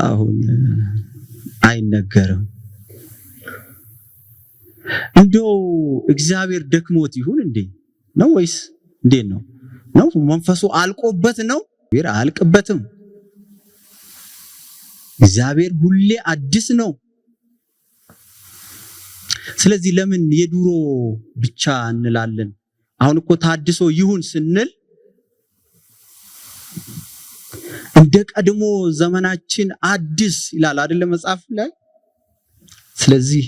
አሁን አይነገርም። እንደው እግዚአብሔር ደክሞት ይሁን እንዴ ነው ወይስ እንዴት ነው? ነው መንፈሱ አልቆበት ነው? እግዚአብሔር አልቅበትም። እግዚአብሔር ሁሌ አዲስ ነው። ስለዚህ ለምን የዱሮ ብቻ እንላለን? አሁን እኮ ታድሶ ይሁን ስንል እንደ ቀድሞ ዘመናችን አዲስ ይላል አይደል መጽሐፍ ላይ። ስለዚህ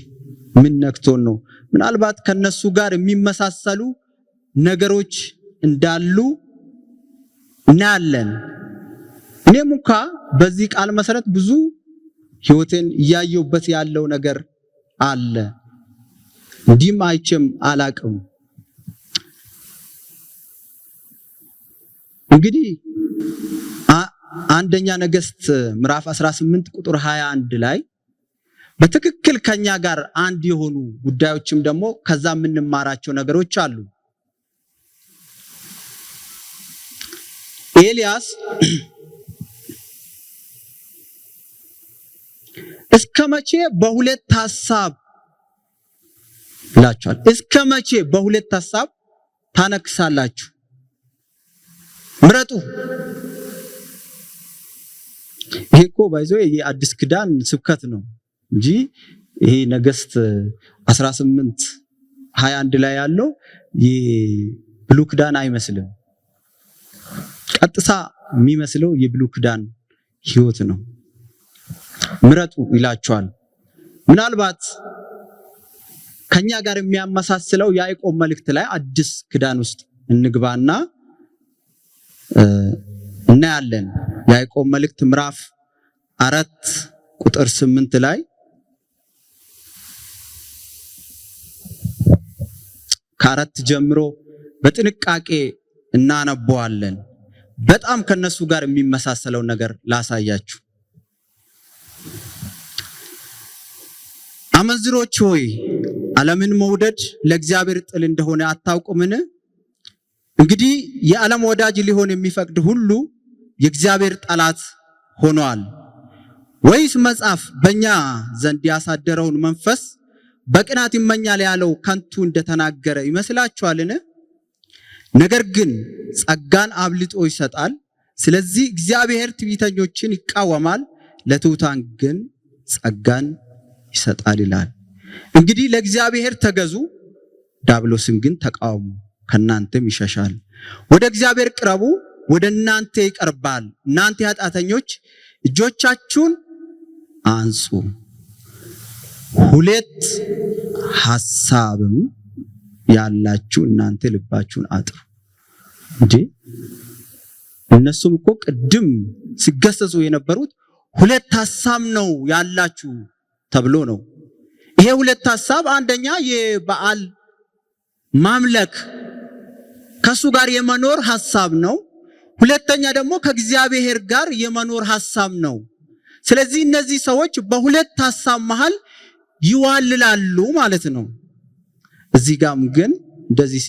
ምን ነክቶን ነው? ምናልባት ከነሱ ጋር የሚመሳሰሉ ነገሮች እንዳሉ እናያለን። እኔም እንኳ በዚህ ቃል መሰረት ብዙ ህይወቴን እያየሁበት ያለው ነገር አለ። እንዲህም አይቼም አላቅም። እንግዲህ አንደኛ ነገሥት ምዕራፍ 18 ቁጥር 21 ላይ በትክክል ከኛ ጋር አንድ የሆኑ ጉዳዮችም ደግሞ ከዛ የምንማራቸው ነገሮች አሉ። ኤልያስ እስከ መቼ በሁለት ሐሳብ ብላችኋል? እስከ መቼ በሁለት ሐሳብ ታነክሳላችሁ? ምረጡ። ይሄ እኮ ባይዘው የአዲስ ኪዳን ስብከት ነው እንጂ ይሄ ነገሥት 18:21 ላይ ያለው የብሉይ ኪዳን አይመስልም። ቀጥታ የሚመስለው የብሉይ ኪዳን ህይወት ነው። ምረጡ ይላቸዋል። ምናልባት ከኛ ጋር የሚያመሳስለው ያዕቆብ መልእክት ላይ አዲስ ኪዳን ውስጥ እንግባና እናያለን። ያዕቆብ መልእክት ምዕራፍ 4 ቁጥር 8 ላይ ከአራት ጀምሮ በጥንቃቄ እናነበዋለን። በጣም ከነሱ ጋር የሚመሳሰለው ነገር ላሳያችሁ። አመንዝሮች ሆይ ዓለምን መውደድ ለእግዚአብሔር ጥል እንደሆነ አታውቁምን? እንግዲህ የዓለም ወዳጅ ሊሆን የሚፈቅድ ሁሉ የእግዚአብሔር ጠላት ሆኗል። ወይስ መጽሐፍ በእኛ ዘንድ ያሳደረውን መንፈስ በቅናት ይመኛል ያለው ከንቱ እንደተናገረ ይመስላችኋልን? ነገር ግን ጸጋን አብልጦ ይሰጣል። ስለዚህ እግዚአብሔር ትዕቢተኞችን ይቃወማል፣ ለትሑታን ግን ጸጋን ይሰጣል ይላል። እንግዲህ ለእግዚአብሔር ተገዙ፣ ዲያብሎስን ግን ተቃወሙ፣ ከናንተም ይሸሻል። ወደ እግዚአብሔር ቅረቡ፣ ወደ እናንተ ይቀርባል። እናንተ ኃጢአተኞች እጆቻችሁን አንጹ፣ ሁለት ሐሳብም ያላችሁ እናንተ ልባችሁን አጥሩ። እንዴ እነሱም እኮ ቅድም ሲገሰጹ የነበሩት ሁለት ሐሳብ ነው ያላችሁ ተብሎ ነው። ይሄ ሁለት ሐሳብ አንደኛ የበዓል ማምለክ ከሱ ጋር የመኖር ሐሳብ ነው። ሁለተኛ ደግሞ ከእግዚአብሔር ጋር የመኖር ሐሳብ ነው። ስለዚህ እነዚህ ሰዎች በሁለት ሐሳብ መሃል ይዋልላሉ ማለት ነው። እዚህ ጋም ግን እንደዚህ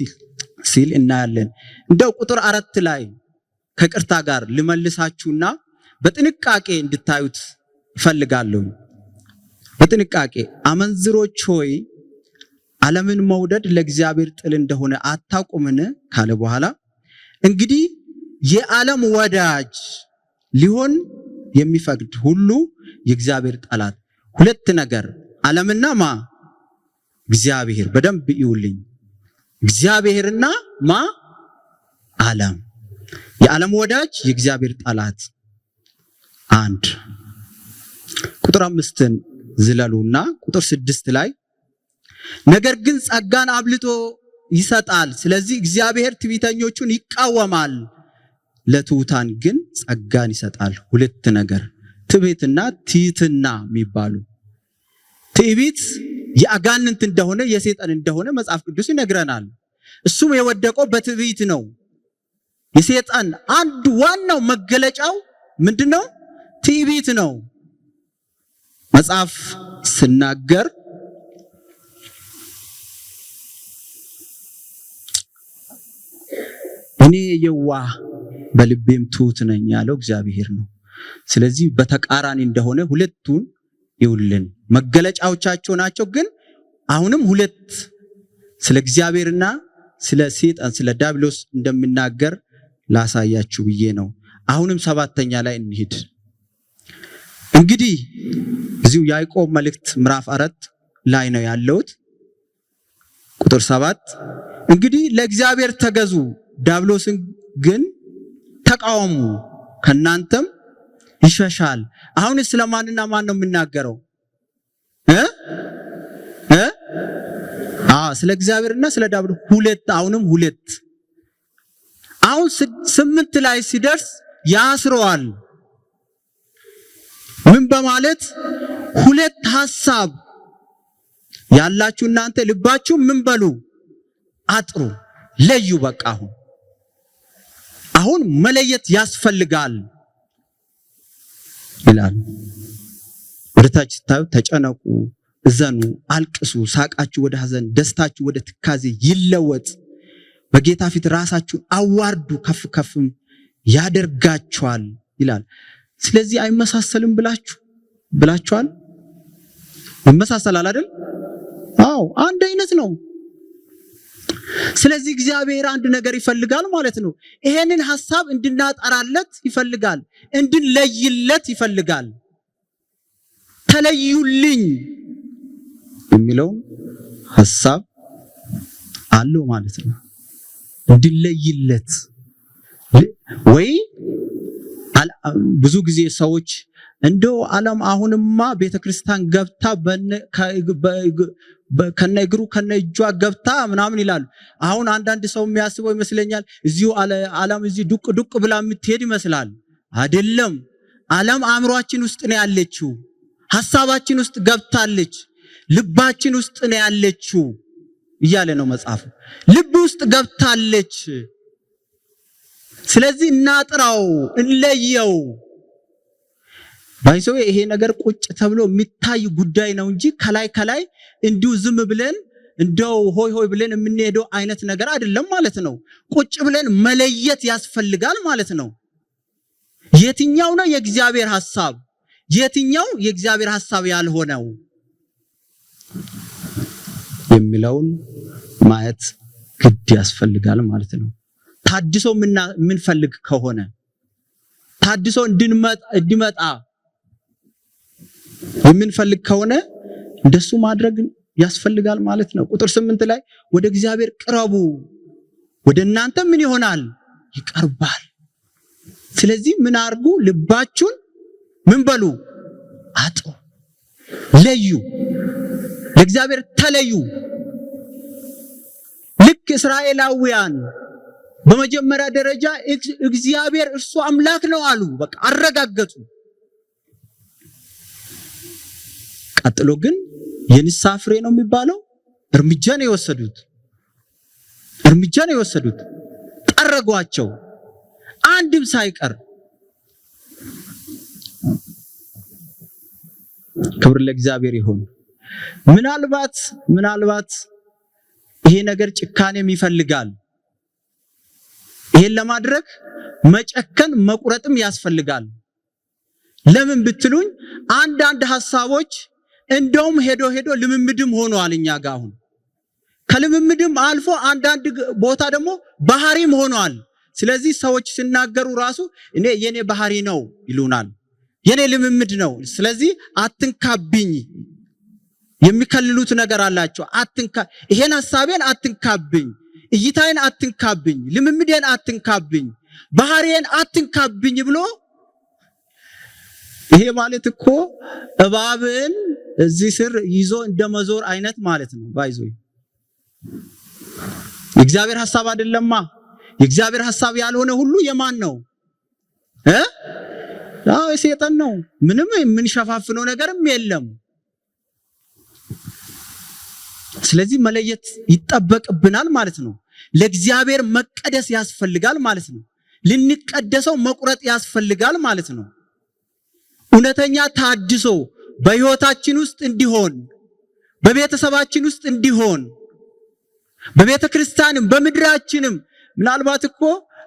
ሲል እናያለን። እንደው ቁጥር 4 ላይ ከቅርታ ጋር ልመልሳችሁና በጥንቃቄ እንድታዩት እፈልጋለሁ። በጥንቃቄ አመንዝሮች ሆይ ዓለምን መውደድ ለእግዚአብሔር ጥል እንደሆነ አታውቁምን ካለ በኋላ እንግዲህ የዓለም ወዳጅ ሊሆን የሚፈቅድ ሁሉ የእግዚአብሔር ጠላት። ሁለት ነገር ዓለምና እግዚአብሔር። በደንብ ይውልኝ። እግዚአብሔርና ዓለም። የዓለም ወዳጅ የእግዚአብሔር ጠላት። አንድ ቁጥር 5ን ዝለሉና ቁጥር 6 ላይ ነገር ግን ጸጋን አብልጦ ይሰጣል። ስለዚህ እግዚአብሔር ትዕቢተኞቹን ይቃወማል፣ ለትሑታን ግን ጸጋን ይሰጣል። ሁለት ነገር ትዕቢትና ትሕትና የሚባሉ። ትዕቢት የአጋንንት እንደሆነ የሰይጣን እንደሆነ መጽሐፍ ቅዱስ ይነግረናል። እሱም የወደቀው በትዕቢት ነው። የሰይጣን አንድ ዋናው መገለጫው ምንድነው? ትዕቢት ነው። መጽሐፍ ሲናገር እኔ የዋህ በልቤም ትሑት ነኝ ያለው እግዚአብሔር ነው። ስለዚህ በተቃራኒ እንደሆነ ሁለቱን ይውልን መገለጫዎቻቸው ናቸው፣ ግን አሁንም ሁለት ስለ እግዚአብሔርና ስለ ሰይጣን ስለ ዲያብሎስ እንደምናገር ላሳያችሁ ብዬ ነው። አሁንም 7ኛ ላይ እንሂድ። እንግዲህ እዚሁ ያዕቆብ መልእክት ምዕራፍ 4 ላይ ነው ያለውት። ቁጥር 7 እንግዲህ ለእግዚአብሔር ተገዙ፣ ዲያብሎስን ግን ተቃወሙ፣ ከናንተም ይሸሻል። አሁን ስለማንና ማን ነው የምናገረው? ስለ እግዚአብሔርና ስለ ዲያብሎስ ሁለት። አሁንም ሁለት። አሁን 8 ላይ ሲደርስ ያስረዋል። ምን በማለት ሁለት ሐሳብ ያላችሁ እናንተ ልባችሁ ምን በሉ አጥሩ፣ ለዩ። በቃ አሁን መለየት ያስፈልጋል ይላል። ወደታች ታዩ፣ ተጨነቁ፣ እዘኑ፣ አልቅሱ፣ ሳቃችሁ ወደ ሐዘን፣ ደስታችሁ ወደ ትካዜ ይለወጥ። በጌታ ፊት ራሳችሁን አዋርዱ፣ ከፍ ከፍም ያደርጋችኋል ይላል። ስለዚህ አይመሳሰልም ብላችኋል። ይመሳሰላል አይደል? አዎ፣ አንድ አይነት ነው። ስለዚህ እግዚአብሔር አንድ ነገር ይፈልጋል ማለት ነው። ይሄንን ሐሳብ እንድናጠራለት ይፈልጋል፣ እንድንለይለት ይፈልጋል። ተለዩልኝ የሚለው ሐሳብ አለው ማለት ነው። እንድንለይለት ወይ ብዙ ጊዜ ሰዎች እንደው ዓለም አሁንማ ቤተክርስቲያን ገብታ ከነ እግሩ ከነ እጇ ገብታ ምናምን ይላሉ። አሁን አንዳንድ ሰው የሚያስበው ይመስለኛል እዚሁ ዓለም እዚህ ዱቅ ዱቅ ብላ የምትሄድ ይመስላል። አይደለም። ዓለም አእምሯችን ውስጥ ነው ያለችው፣ ሐሳባችን ውስጥ ገብታለች፣ ልባችን ውስጥ ነው ያለችው እያለ ነው መጽሐፉ። ልብ ውስጥ ገብታለች። ስለዚህ እናጥራው፣ እንለየው። ባይሰው ይሄ ነገር ቁጭ ተብሎ የሚታይ ጉዳይ ነው እንጂ ከላይ እንዲሁ ዝም ብለን እንደው ሆይ ብለን የምንሄደው አይነት ነገር አይደለም ማለት ነው። ቁጭ ብለን መለየት ያስፈልጋል ማለት ነው። የትኛው ነው የእግዚአብሔር ሐሳብ፣ የትኛው የእግዚአብሔር ሐሳብ ያልሆነው የሚለውን ማየት ግድ ያስፈልጋል ማለት ነው። ታድሶ የምንፈልግ ከሆነ ታድሶ እንዲመጣ የምንፈልግ ከሆነ እንደሱ ማድረግ ያስፈልጋል ማለት ነው። ቁጥር 8 ላይ ወደ እግዚአብሔር ቅረቡ፣ ወደ እናንተ ምን ይሆናል? ይቀርባል። ስለዚህ ምን አርጉ? ልባችሁን ምን በሉ? አጥሩ፣ ለዩ፣ ለእግዚአብሔር ተለዩ። ልክ እስራኤላውያን በመጀመሪያ ደረጃ እግዚአብሔር እርሱ አምላክ ነው አሉ። በቃ አረጋገጡ። ቀጥሎ ግን የንስሐ ፍሬ ነው የሚባለው እርምጃ ነው የወሰዱት። ጠረጓቸው፣ አንድም ሳይቀር። ክብር ለእግዚአብሔር ይሁን። ምናልባት ይሄ ነገር ጭካኔም ይፈልጋል። ይሄን ለማድረግ መጨከን መቁረጥም ያስፈልጋል። ለምን ብትሉኝ አንዳንድ ሐሳቦች እንደውም ሄዶ ልምምድም ሆኗል እኛ ጋር። አሁን ከልምምድም አልፎ አንዳንድ ቦታ ደግሞ ባህሪም ሆኗል። ስለዚህ ሰዎች ሲናገሩ ራሱ የኔ ባህሪ ነው ይሉናል፣ የኔ ልምምድ ነው። ስለዚህ አትንካብኝ የሚከልሉት ነገር አላቸው። ይሄን ሐሳቤን አትንካብኝ፣ እይታዬን አትንካብኝ፣ ልምምዴን አትንካብኝ፣ ባህሪዬን አትንካብኝ ብሎ ይሄ ማለት እኮ እባብን እዚህ ስር ይዞ እንደመዞር አይነት ማለት ነው። ባይዞ የእግዚአብሔር ሐሳብ አይደለማ። የእግዚአብሔር ሐሳብ ያልሆነ ሁሉ የማን ነው? የሰይጣን ነው። ምንም የምንሸፋፍነው ነገርም የለም። ስለዚህ መለየት ይጠበቅብናል ማለት ነው። ለእግዚአብሔር መቀደስ ያስፈልጋል ማለት ነው። ልንቀደሰው መቁረጥ ያስፈልጋል ማለት ነው። እውነተኛ ታድሶ በሕይወታችን ውስጥ እንዲሆን፣ በቤተሰባችን ውስጥ እንዲሆን፣ በቤተ ክርስቲያንም በምድራችንም። ምናልባት እኮ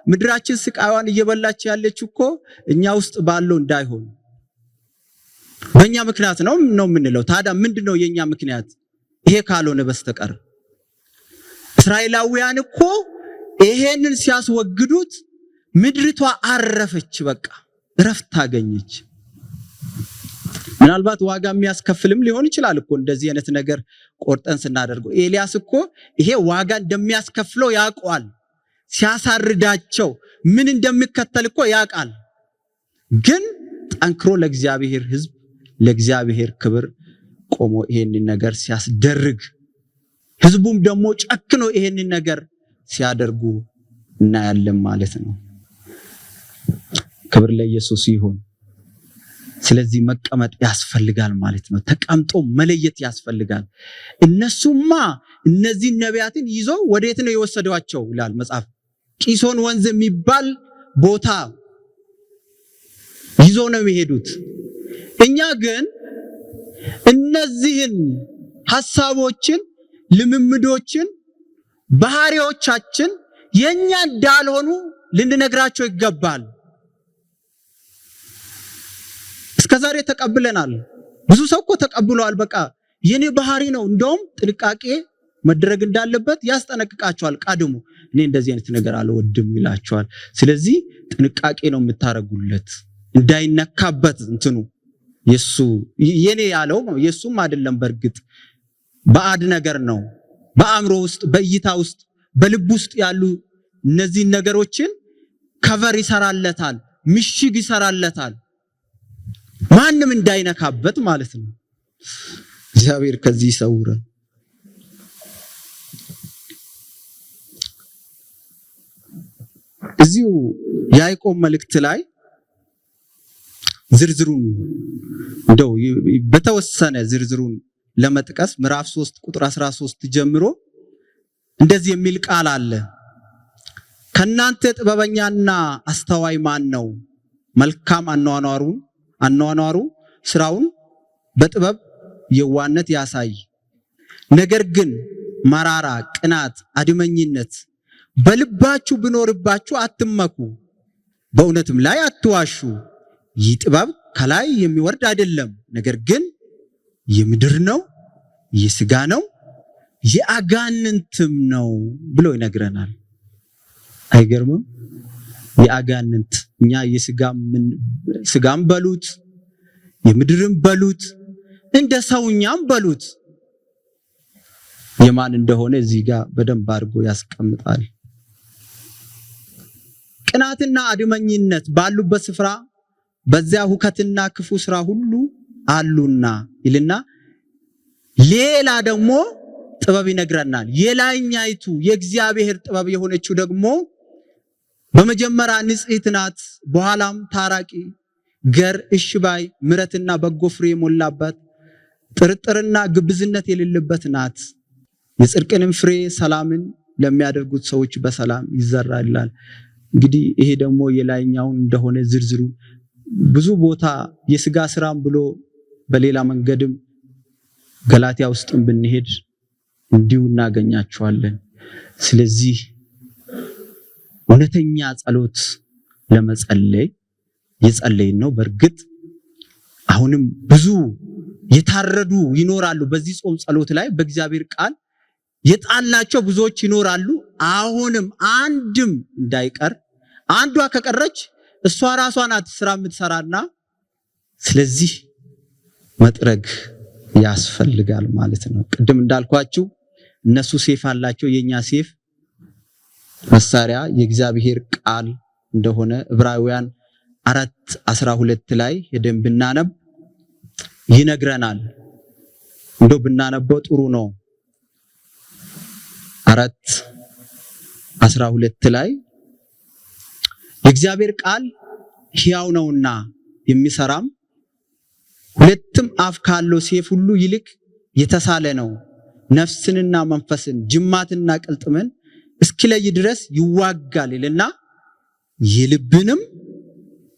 ምድራችን ስቃዋን እየበላች ያለችው እኮ እኛ ውስጥ ባለው እንዳይሆን በእኛ ምክንያት ነው የምንለው። ታዲያ ምንድነው የኛ ምክንያት? ይሄ ካልሆነ በስተቀር እስራኤላውያን እኮ ይሄንን ሲያስወግዱት ምድሪቷ አረፈች፣ በቃ እረፍት አገኘች። ምናልባት ዋጋ የሚያስከፍልም ሊሆን ይችላል እኮ እንደዚህ አይነት ነገር ቆርጠን ስናደርገው። ኤልያስ እኮ ይሄ ዋጋ እንደሚያስከፍለው ያውቃል። ሲያሳርዳቸው ምን እንደሚከተል እኮ ያውቃል። ግን ጠንክሮ ለእግዚአብሔር ሕዝብ ለእግዚአብሔር ክብር ቆሞ ይሄንን ነገር ሲያስደርግ ሕዝቡም ደግሞ ጨክኖ ይሄንን ነገር ሲያደርጉ እናያለን ማለት ነው። ክብር ለኢየሱስ ይሁን። ስለዚህ መቀመጥ ያስፈልጋል ማለት ነው። ተቀምጦ መለየት ያስፈልጋል። እነሱማ እነዚህ ነቢያትን ይዞ ወዴት ነው የወሰዷቸው ይላል መጽሐፍ። ቂሶን ወንዝ የሚባል ቦታ ይዞ ነው የሚሄዱት። እኛ ግን እነዚህን ሐሳቦችን፣ ልምምዶችን፣ ባህሪዎቻችን የኛ እንዳልሆኑ ልንነግራቸው ይገባል። እስከዛሬ ተቀብለናል። ብዙ ሰው እኮ ተቀብሏል። በቃ የኔ ባህሪ ነው። እንደውም ጥንቃቄ መድረግ እንዳለበት ያስጠነቅቃቸዋል ቀድሞ። እኔ እንደዚህ አይነት ነገር አልወድም ይላቸዋል። ስለዚህ ጥንቃቄ ነው የምታረጉለት እንዳይነካበት እንትኑ የሱ የኔ ያለው የሱም አይደለም። በእርግጥ ባዕድ ነገር ነው። በአእምሮ ውስጥ፣ በእይታ ውስጥ፣ በልብ ውስጥ ያሉ እነዚህ ነገሮችን ከቨር ይሰራለታል፣ ምሽግ ይሰራለታል፣ ማንም እንዳይነካበት ማለት ነው። እግዚአብሔር ከዚህ ይሰውረን። እዚሁ ያዕቆብ መልእክት ላይ ዝርዝሩን እንደው በተወሰነ ዝርዝሩን ለመጥቀስ ምዕራፍ 3 ቁጥር 13 ጀምሮ እንደዚህ የሚል ቃል አለ። ከናንተ ጥበበኛና አስተዋይ ማን ነው? መልካም አኗኗሩ ስራውን በጥበብ የዋነት ያሳይ። ነገር ግን መራራ ቅናት፣ አድመኝነት በልባችሁ ቢኖርባችሁ አትመኩ፣ በእውነትም ላይ አትዋሹ። ይህ ጥበብ ከላይ የሚወርድ አይደለም፣ ነገር ግን የምድር ነው፣ የሥጋ ነው፣ የአጋንንትም ነው ብሎ ይነግረናል። አይገርምም? የአጋንንት እኛ የሥጋም በሉት የምድርም በሉት እንደ ሰውኛም በሉት የማን እንደሆነ እዚህ ጋር በደንብ አድርጎ ያስቀምጣል። ቅናትና አድመኝነት ባሉበት ስፍራ በዚያ ሁከትና ክፉ ስራ ሁሉ አሉና ይልና ሌላ ደግሞ ጥበብ ይነግረናል። የላይኛይቱ የእግዚአብሔር ጥበብ የሆነችው ደግሞ በመጀመሪያ ንጽሕት ናት፣ በኋላም ታራቂ፣ ገር፣ እሺ ባይ፣ ምሕረትና በጎ ፍሬ የሞላባት፣ ጥርጥርና ግብዝነት የሌለበት ናት። የጽድቅንም ፍሬ ሰላምን ለሚያደርጉት ሰዎች በሰላም ይዘራል ይላል። እንግዲህ ይሄ ደግሞ የላይኛውን እንደሆነ ዝርዝሩ ብዙ ቦታ የሥጋ ስራም ብሎ በሌላ መንገድም ገላትያ ውስጥም ብንሄድ እንዲሁ እናገኛቸዋለን። ስለዚህ እውነተኛ ጸሎት ለመጸለይ የጸለይን ነው። በእርግጥ አሁንም ብዙ የታረዱ ይኖራሉ። በዚህ ጾም ጸሎት ላይ በእግዚአብሔር ቃል የጣላቸው ብዙዎች ይኖራሉ። አሁንም አንድም እንዳይቀር፣ አንዷ ከቀረች እሷ ራሷ ናት ስራ የምትሰራና ስለዚህ መጥረግ ያስፈልጋል ማለት ነው። ቅድም እንዳልኳችሁ እነሱ ሴፍ አላቸው። የኛ ሴፍ መሳሪያ የእግዚአብሔር ቃል እንደሆነ ዕብራውያን 4:12 ላይ ሄደን ብናነብ ይነግረናል። እንደው ብናነበው ጥሩ ነው። 4:12 ላይ የእግዚአብሔር ቃል ሕያው ነውና የሚሰራም ሁለትም አፍ ካለው ሴፍ ሁሉ ይልቅ የተሳለ ነው፣ ነፍስንና መንፈስን ጅማትና ቅልጥምን እስኪለይ ድረስ ይዋጋል ይልና የልብንም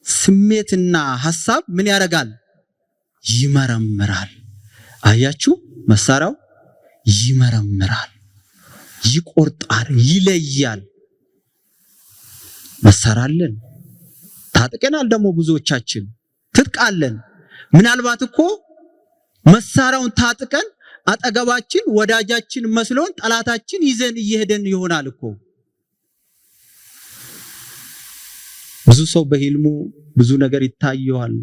ስሜትና ሐሳብ ምን ያደርጋል? ይመረምራል። አያችሁ፣ መሳሪያው ይመረምራል፣ ይቆርጣል፣ ይለያል። መሳሪያለን ታጥቀናል። ደግሞ ብዙዎቻችን ትጥቃለን። ምናልባት እኮ መሳሪያውን ታጥቀን አጠገባችን ወዳጃችን መስሎን ጠላታችን ይዘን እየሄደን ይሆናል እኮ። ብዙ ሰው በህልሙ ብዙ ነገር ይታየዋል።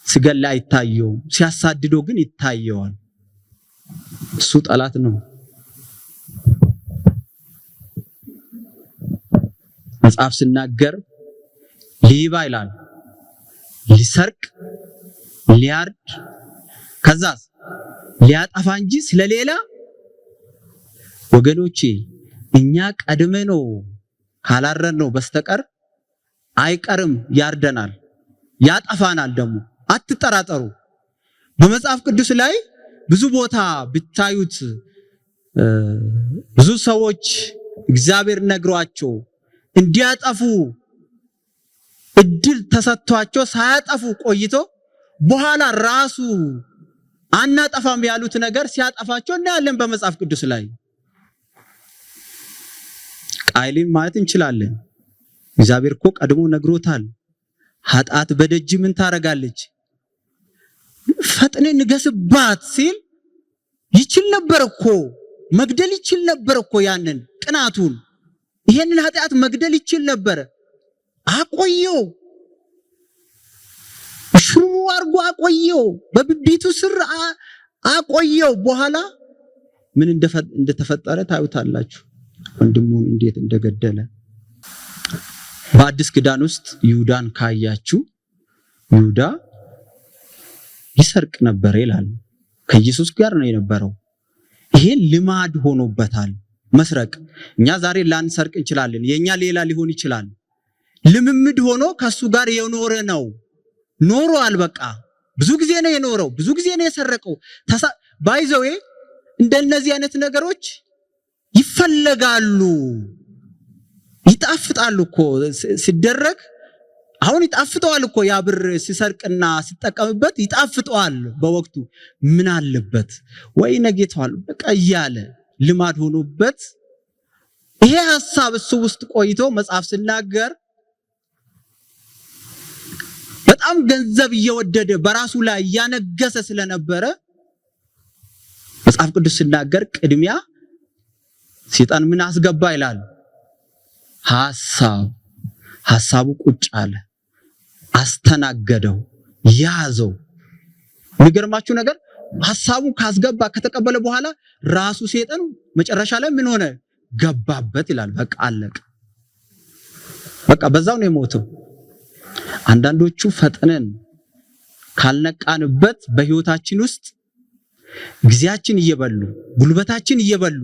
ሲገላ ይታየው፣ ሲያሳድደው ግን ይታየዋል። እሱ ጠላት ነው። መጽሐፍ ሲናገር ሌባ ይላል ሊሰርቅ ሊያርድ ከዛስ ሊያጠፋ እንጂ ስለሌላ ወገኖቼ እኛ ቀድመ ነው ካላረን ነው በስተቀር አይቀርም፣ ያርደናል፣ ያጠፋናል። ደግሞ አትጠራጠሩ። በመጽሐፍ ቅዱስ ላይ ብዙ ቦታ ብታዩት ብዙ ሰዎች እግዚአብሔር ነግሯቸው እንዲያጠፉ እድል ተሰጥቷቸው ሳያጠፉ ቆይቶ በኋላ ራሱ አናጠፋም ያሉት ነገር ሲያጠፋቸው እናያለን በመጽሐፍ ቅዱስ ላይ። ቃይልን ማለት እንችላለን። እግዚአብሔር እኮ ቀድሞ ነግሮታል። ኃጢአት በደጅ ምን ታረጋለች? ፈጥነ ንገስባት ሲል ይችል ነበር እኮ መግደል ይችል ነበር እኮ ያንን ቅናቱን ይሄንን ኃጢአት መግደል ይችል ነበር። አቆየው፣ ሽሩ አርጎ አቆየው፣ በብቢቱ ስር አቆየው። በኋላ ምን እንደተፈጠረ ታዩታላችሁ። ወንድሙን እንዴት እንደገደለ። በአዲስ ኪዳን ውስጥ ይሁዳን ካያችሁ ይሁዳ ይሰርቅ ነበር ይላል። ከኢየሱስ ጋር ነው የነበረው። ይሄን ልማድ ሆኖበታል መስረቅ። እኛ ዛሬ ላንሰርቅ እንችላለን፣ የኛ ሌላ ሊሆን ይችላል። ልምምድ ሆኖ ከሱ ጋር የኖረ ነው። ኖሯል። በቃ ብዙ ጊዜ ነው የኖረው፣ ብዙ ጊዜ ነው የሰረቀው። ባይዘዌ እንደነዚህ አይነት ነገሮች ይፈለጋሉ፣ ይጣፍጣሉ እኮ ሲደረግ። አሁን ይጣፍጠዋል እኮ ያ ብር ሲሰርቅና ሲጠቀምበት ይጣፍጠዋል። በወቅቱ ምን አለበት ወይ ነጌቷል በቃ እያለ ልማድ ሆኖበት ይሄ ሐሳብ እሱ ውስጥ ቆይቶ መጽሐፍ ሲናገር በጣም ገንዘብ እየወደደ በራሱ ላይ ያነገሰ ስለነበረ መጽሐፍ ቅዱስ ሲናገር ቅድሚያ ሰይጣን ምን አስገባ ይላል? ሐሳቡ ቁጭ አለ፣ አስተናገደው፣ ያዘው። የሚገርማችሁ ነገር ሐሳቡን ካስገባ ከተቀበለ በኋላ ራሱ ሰይጣን መጨረሻ ላይ ምን ሆነ? ገባበት ይላል። በቃ አለቀ። በቃ በዛው ነው የሞተው። አንዳንዶቹ ፈጥነን ካልነቃንበት በህይወታችን ውስጥ ጊዜያችን እየበሉ ጉልበታችን እየበሉ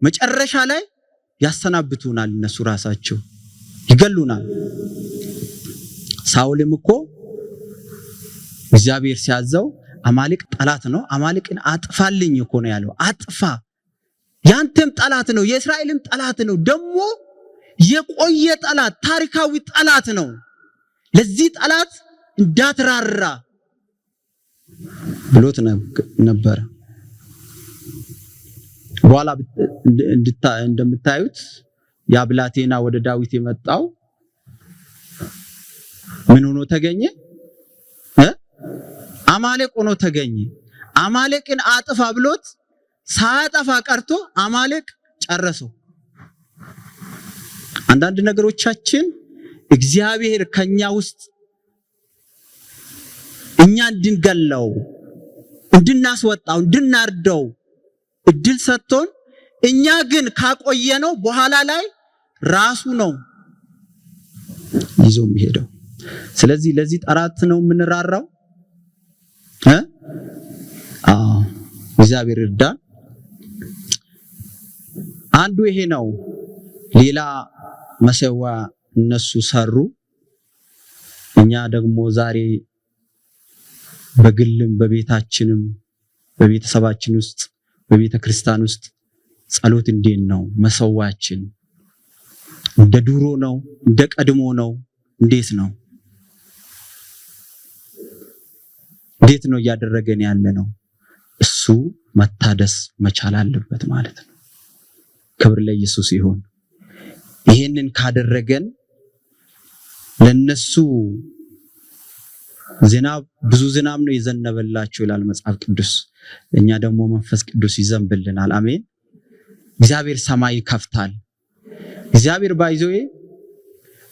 መጨረሻ ላይ ያሰናብቱናል። እነሱ ራሳቸው ይገሉናል። ሳኦልም እኮ እግዚአብሔር ሲያዘው አማልቅ ጠላት ነው፣ አማልቅን አጥፋልኝ እኮ ነው ያለው። አጥፋ፣ ያንተም ጠላት ነው፣ የእስራኤልም ጠላት ነው፣ ደግሞ የቆየ ጠላት፣ ታሪካዊ ጠላት ነው። ለዚህ ጠላት እንዳትራራ ብሎት ነበር። በኋላ እንደምታዩት ያ ብላቴና ወደ ዳዊት የመጣው ምን ሆኖ ተገኘ? አማሌቅ ሆኖ ተገኘ። አማሌቅን አጥፋ ብሎት ሳያጠፋ ቀርቶ አማሌቅ ጨረሰው። አንዳንድ ነገሮቻችን እግዚአብሔር ከኛ ውስጥ እኛ እንድንገለው፣ እንድናስወጣው፣ እንድናርደው እድል ሰጥቶን እኛ ግን ካቆየነው በኋላ ላይ ራሱ ነው ይዞ የሚሄደው። ስለዚህ ለዚህ ጠላት ነው የምንራራው። እግዚአብሔር ይርዳን። አንዱ ይሄ ነው። ሌላ መሰዋ እነሱ ሰሩ። እኛ ደግሞ ዛሬ በግልም በቤታችንም በቤተሰባችን ውስጥ በቤተ ክርስቲያን ውስጥ ጸሎት እንዴት ነው? መሰዋችን እንደ ድሮ ነው? እንደ ቀድሞ ነው? እንዴት ነው? እንዴት ነው እያደረገን ያለ ነው? እሱ መታደስ መቻል አለበት ማለት ነው። ክብር ለኢየሱስ ይሁን። ይሄንን ካደረገን ለነሱ ዝናብ ብዙ ዝናብ ነው የዘነበላችሁ ይላል መጽሐፍ ቅዱስ። እኛ ደግሞ መንፈስ ቅዱስ ይዘንብልናል። አሜን። እግዚአብሔር ሰማይ ይከፍታል። እግዚአብሔር ባይዘው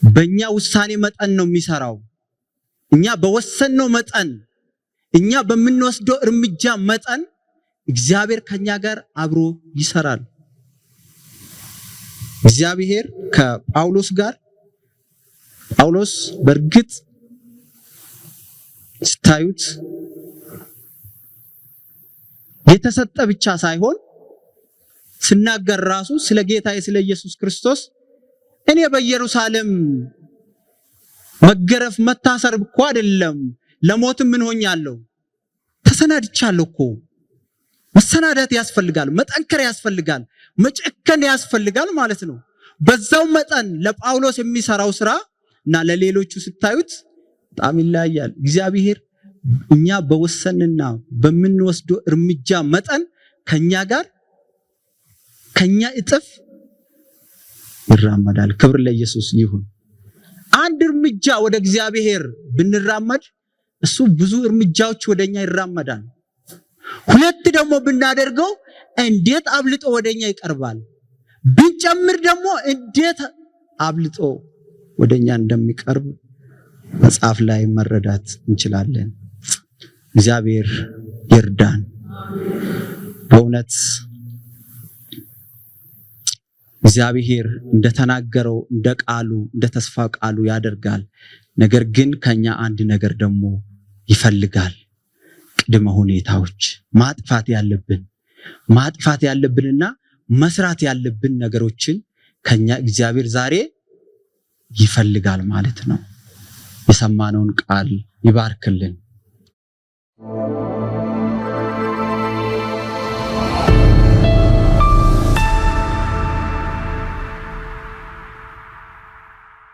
በእኛ ውሳኔ መጠን ነው የሚሰራው። እኛ በወሰንነው መጠን፣ እኛ በምንወስደው እርምጃ መጠን እግዚአብሔር ከኛ ጋር አብሮ ይሰራል። እግዚአብሔር ከጳውሎስ ጋር ጳውሎስ በእርግጥ ስታዩት የተሰጠ ብቻ ሳይሆን ስናገር ራሱ ስለ ጌታዬ ስለ ኢየሱስ ክርስቶስ እኔ በኢየሩሳሌም መገረፍ መታሰር እኮ አይደለም ለሞትም ምን ሆኛለሁ ተሰናድቻለሁ እኮ። መሰናዳት ያስፈልጋል፣ መጠንከር ያስፈልጋል፣ መጨከን ያስፈልጋል ማለት ነው። በዛው መጠን ለጳውሎስ የሚሰራው ስራ እና ለሌሎቹ ስታዩት በጣም ይለያያል። እግዚአብሔር እኛ በወሰንና በምንወስደው እርምጃ መጠን ከኛ ጋር ከኛ እጥፍ ይራመዳል። ክብር ለኢየሱስ ይሁን። አንድ እርምጃ ወደ እግዚአብሔር ብንራመድ እሱ ብዙ እርምጃዎች ወደኛ ይራመዳል። ሁለት ደግሞ ብናደርገው እንዴት አብልጦ ወደኛ ይቀርባል። ብንጨምር ደግሞ እንዴት አብልጦ ወደኛ እንደሚቀርብ መጽሐፍ ላይ መረዳት እንችላለን። እግዚአብሔር ይርዳን። በእውነት እግዚአብሔር እንደተናገረው እንደ ቃሉ እንደ ተስፋ ቃሉ ያደርጋል። ነገር ግን ከኛ አንድ ነገር ደግሞ ይፈልጋል። ቅድመ ሁኔታዎች ማጥፋት ያለብንና መስራት ያለብን ነገሮችን ከኛ እግዚአብሔር ዛሬ ይፈልጋል ማለት ነው። የሰማነውን ቃል ይባርክልን።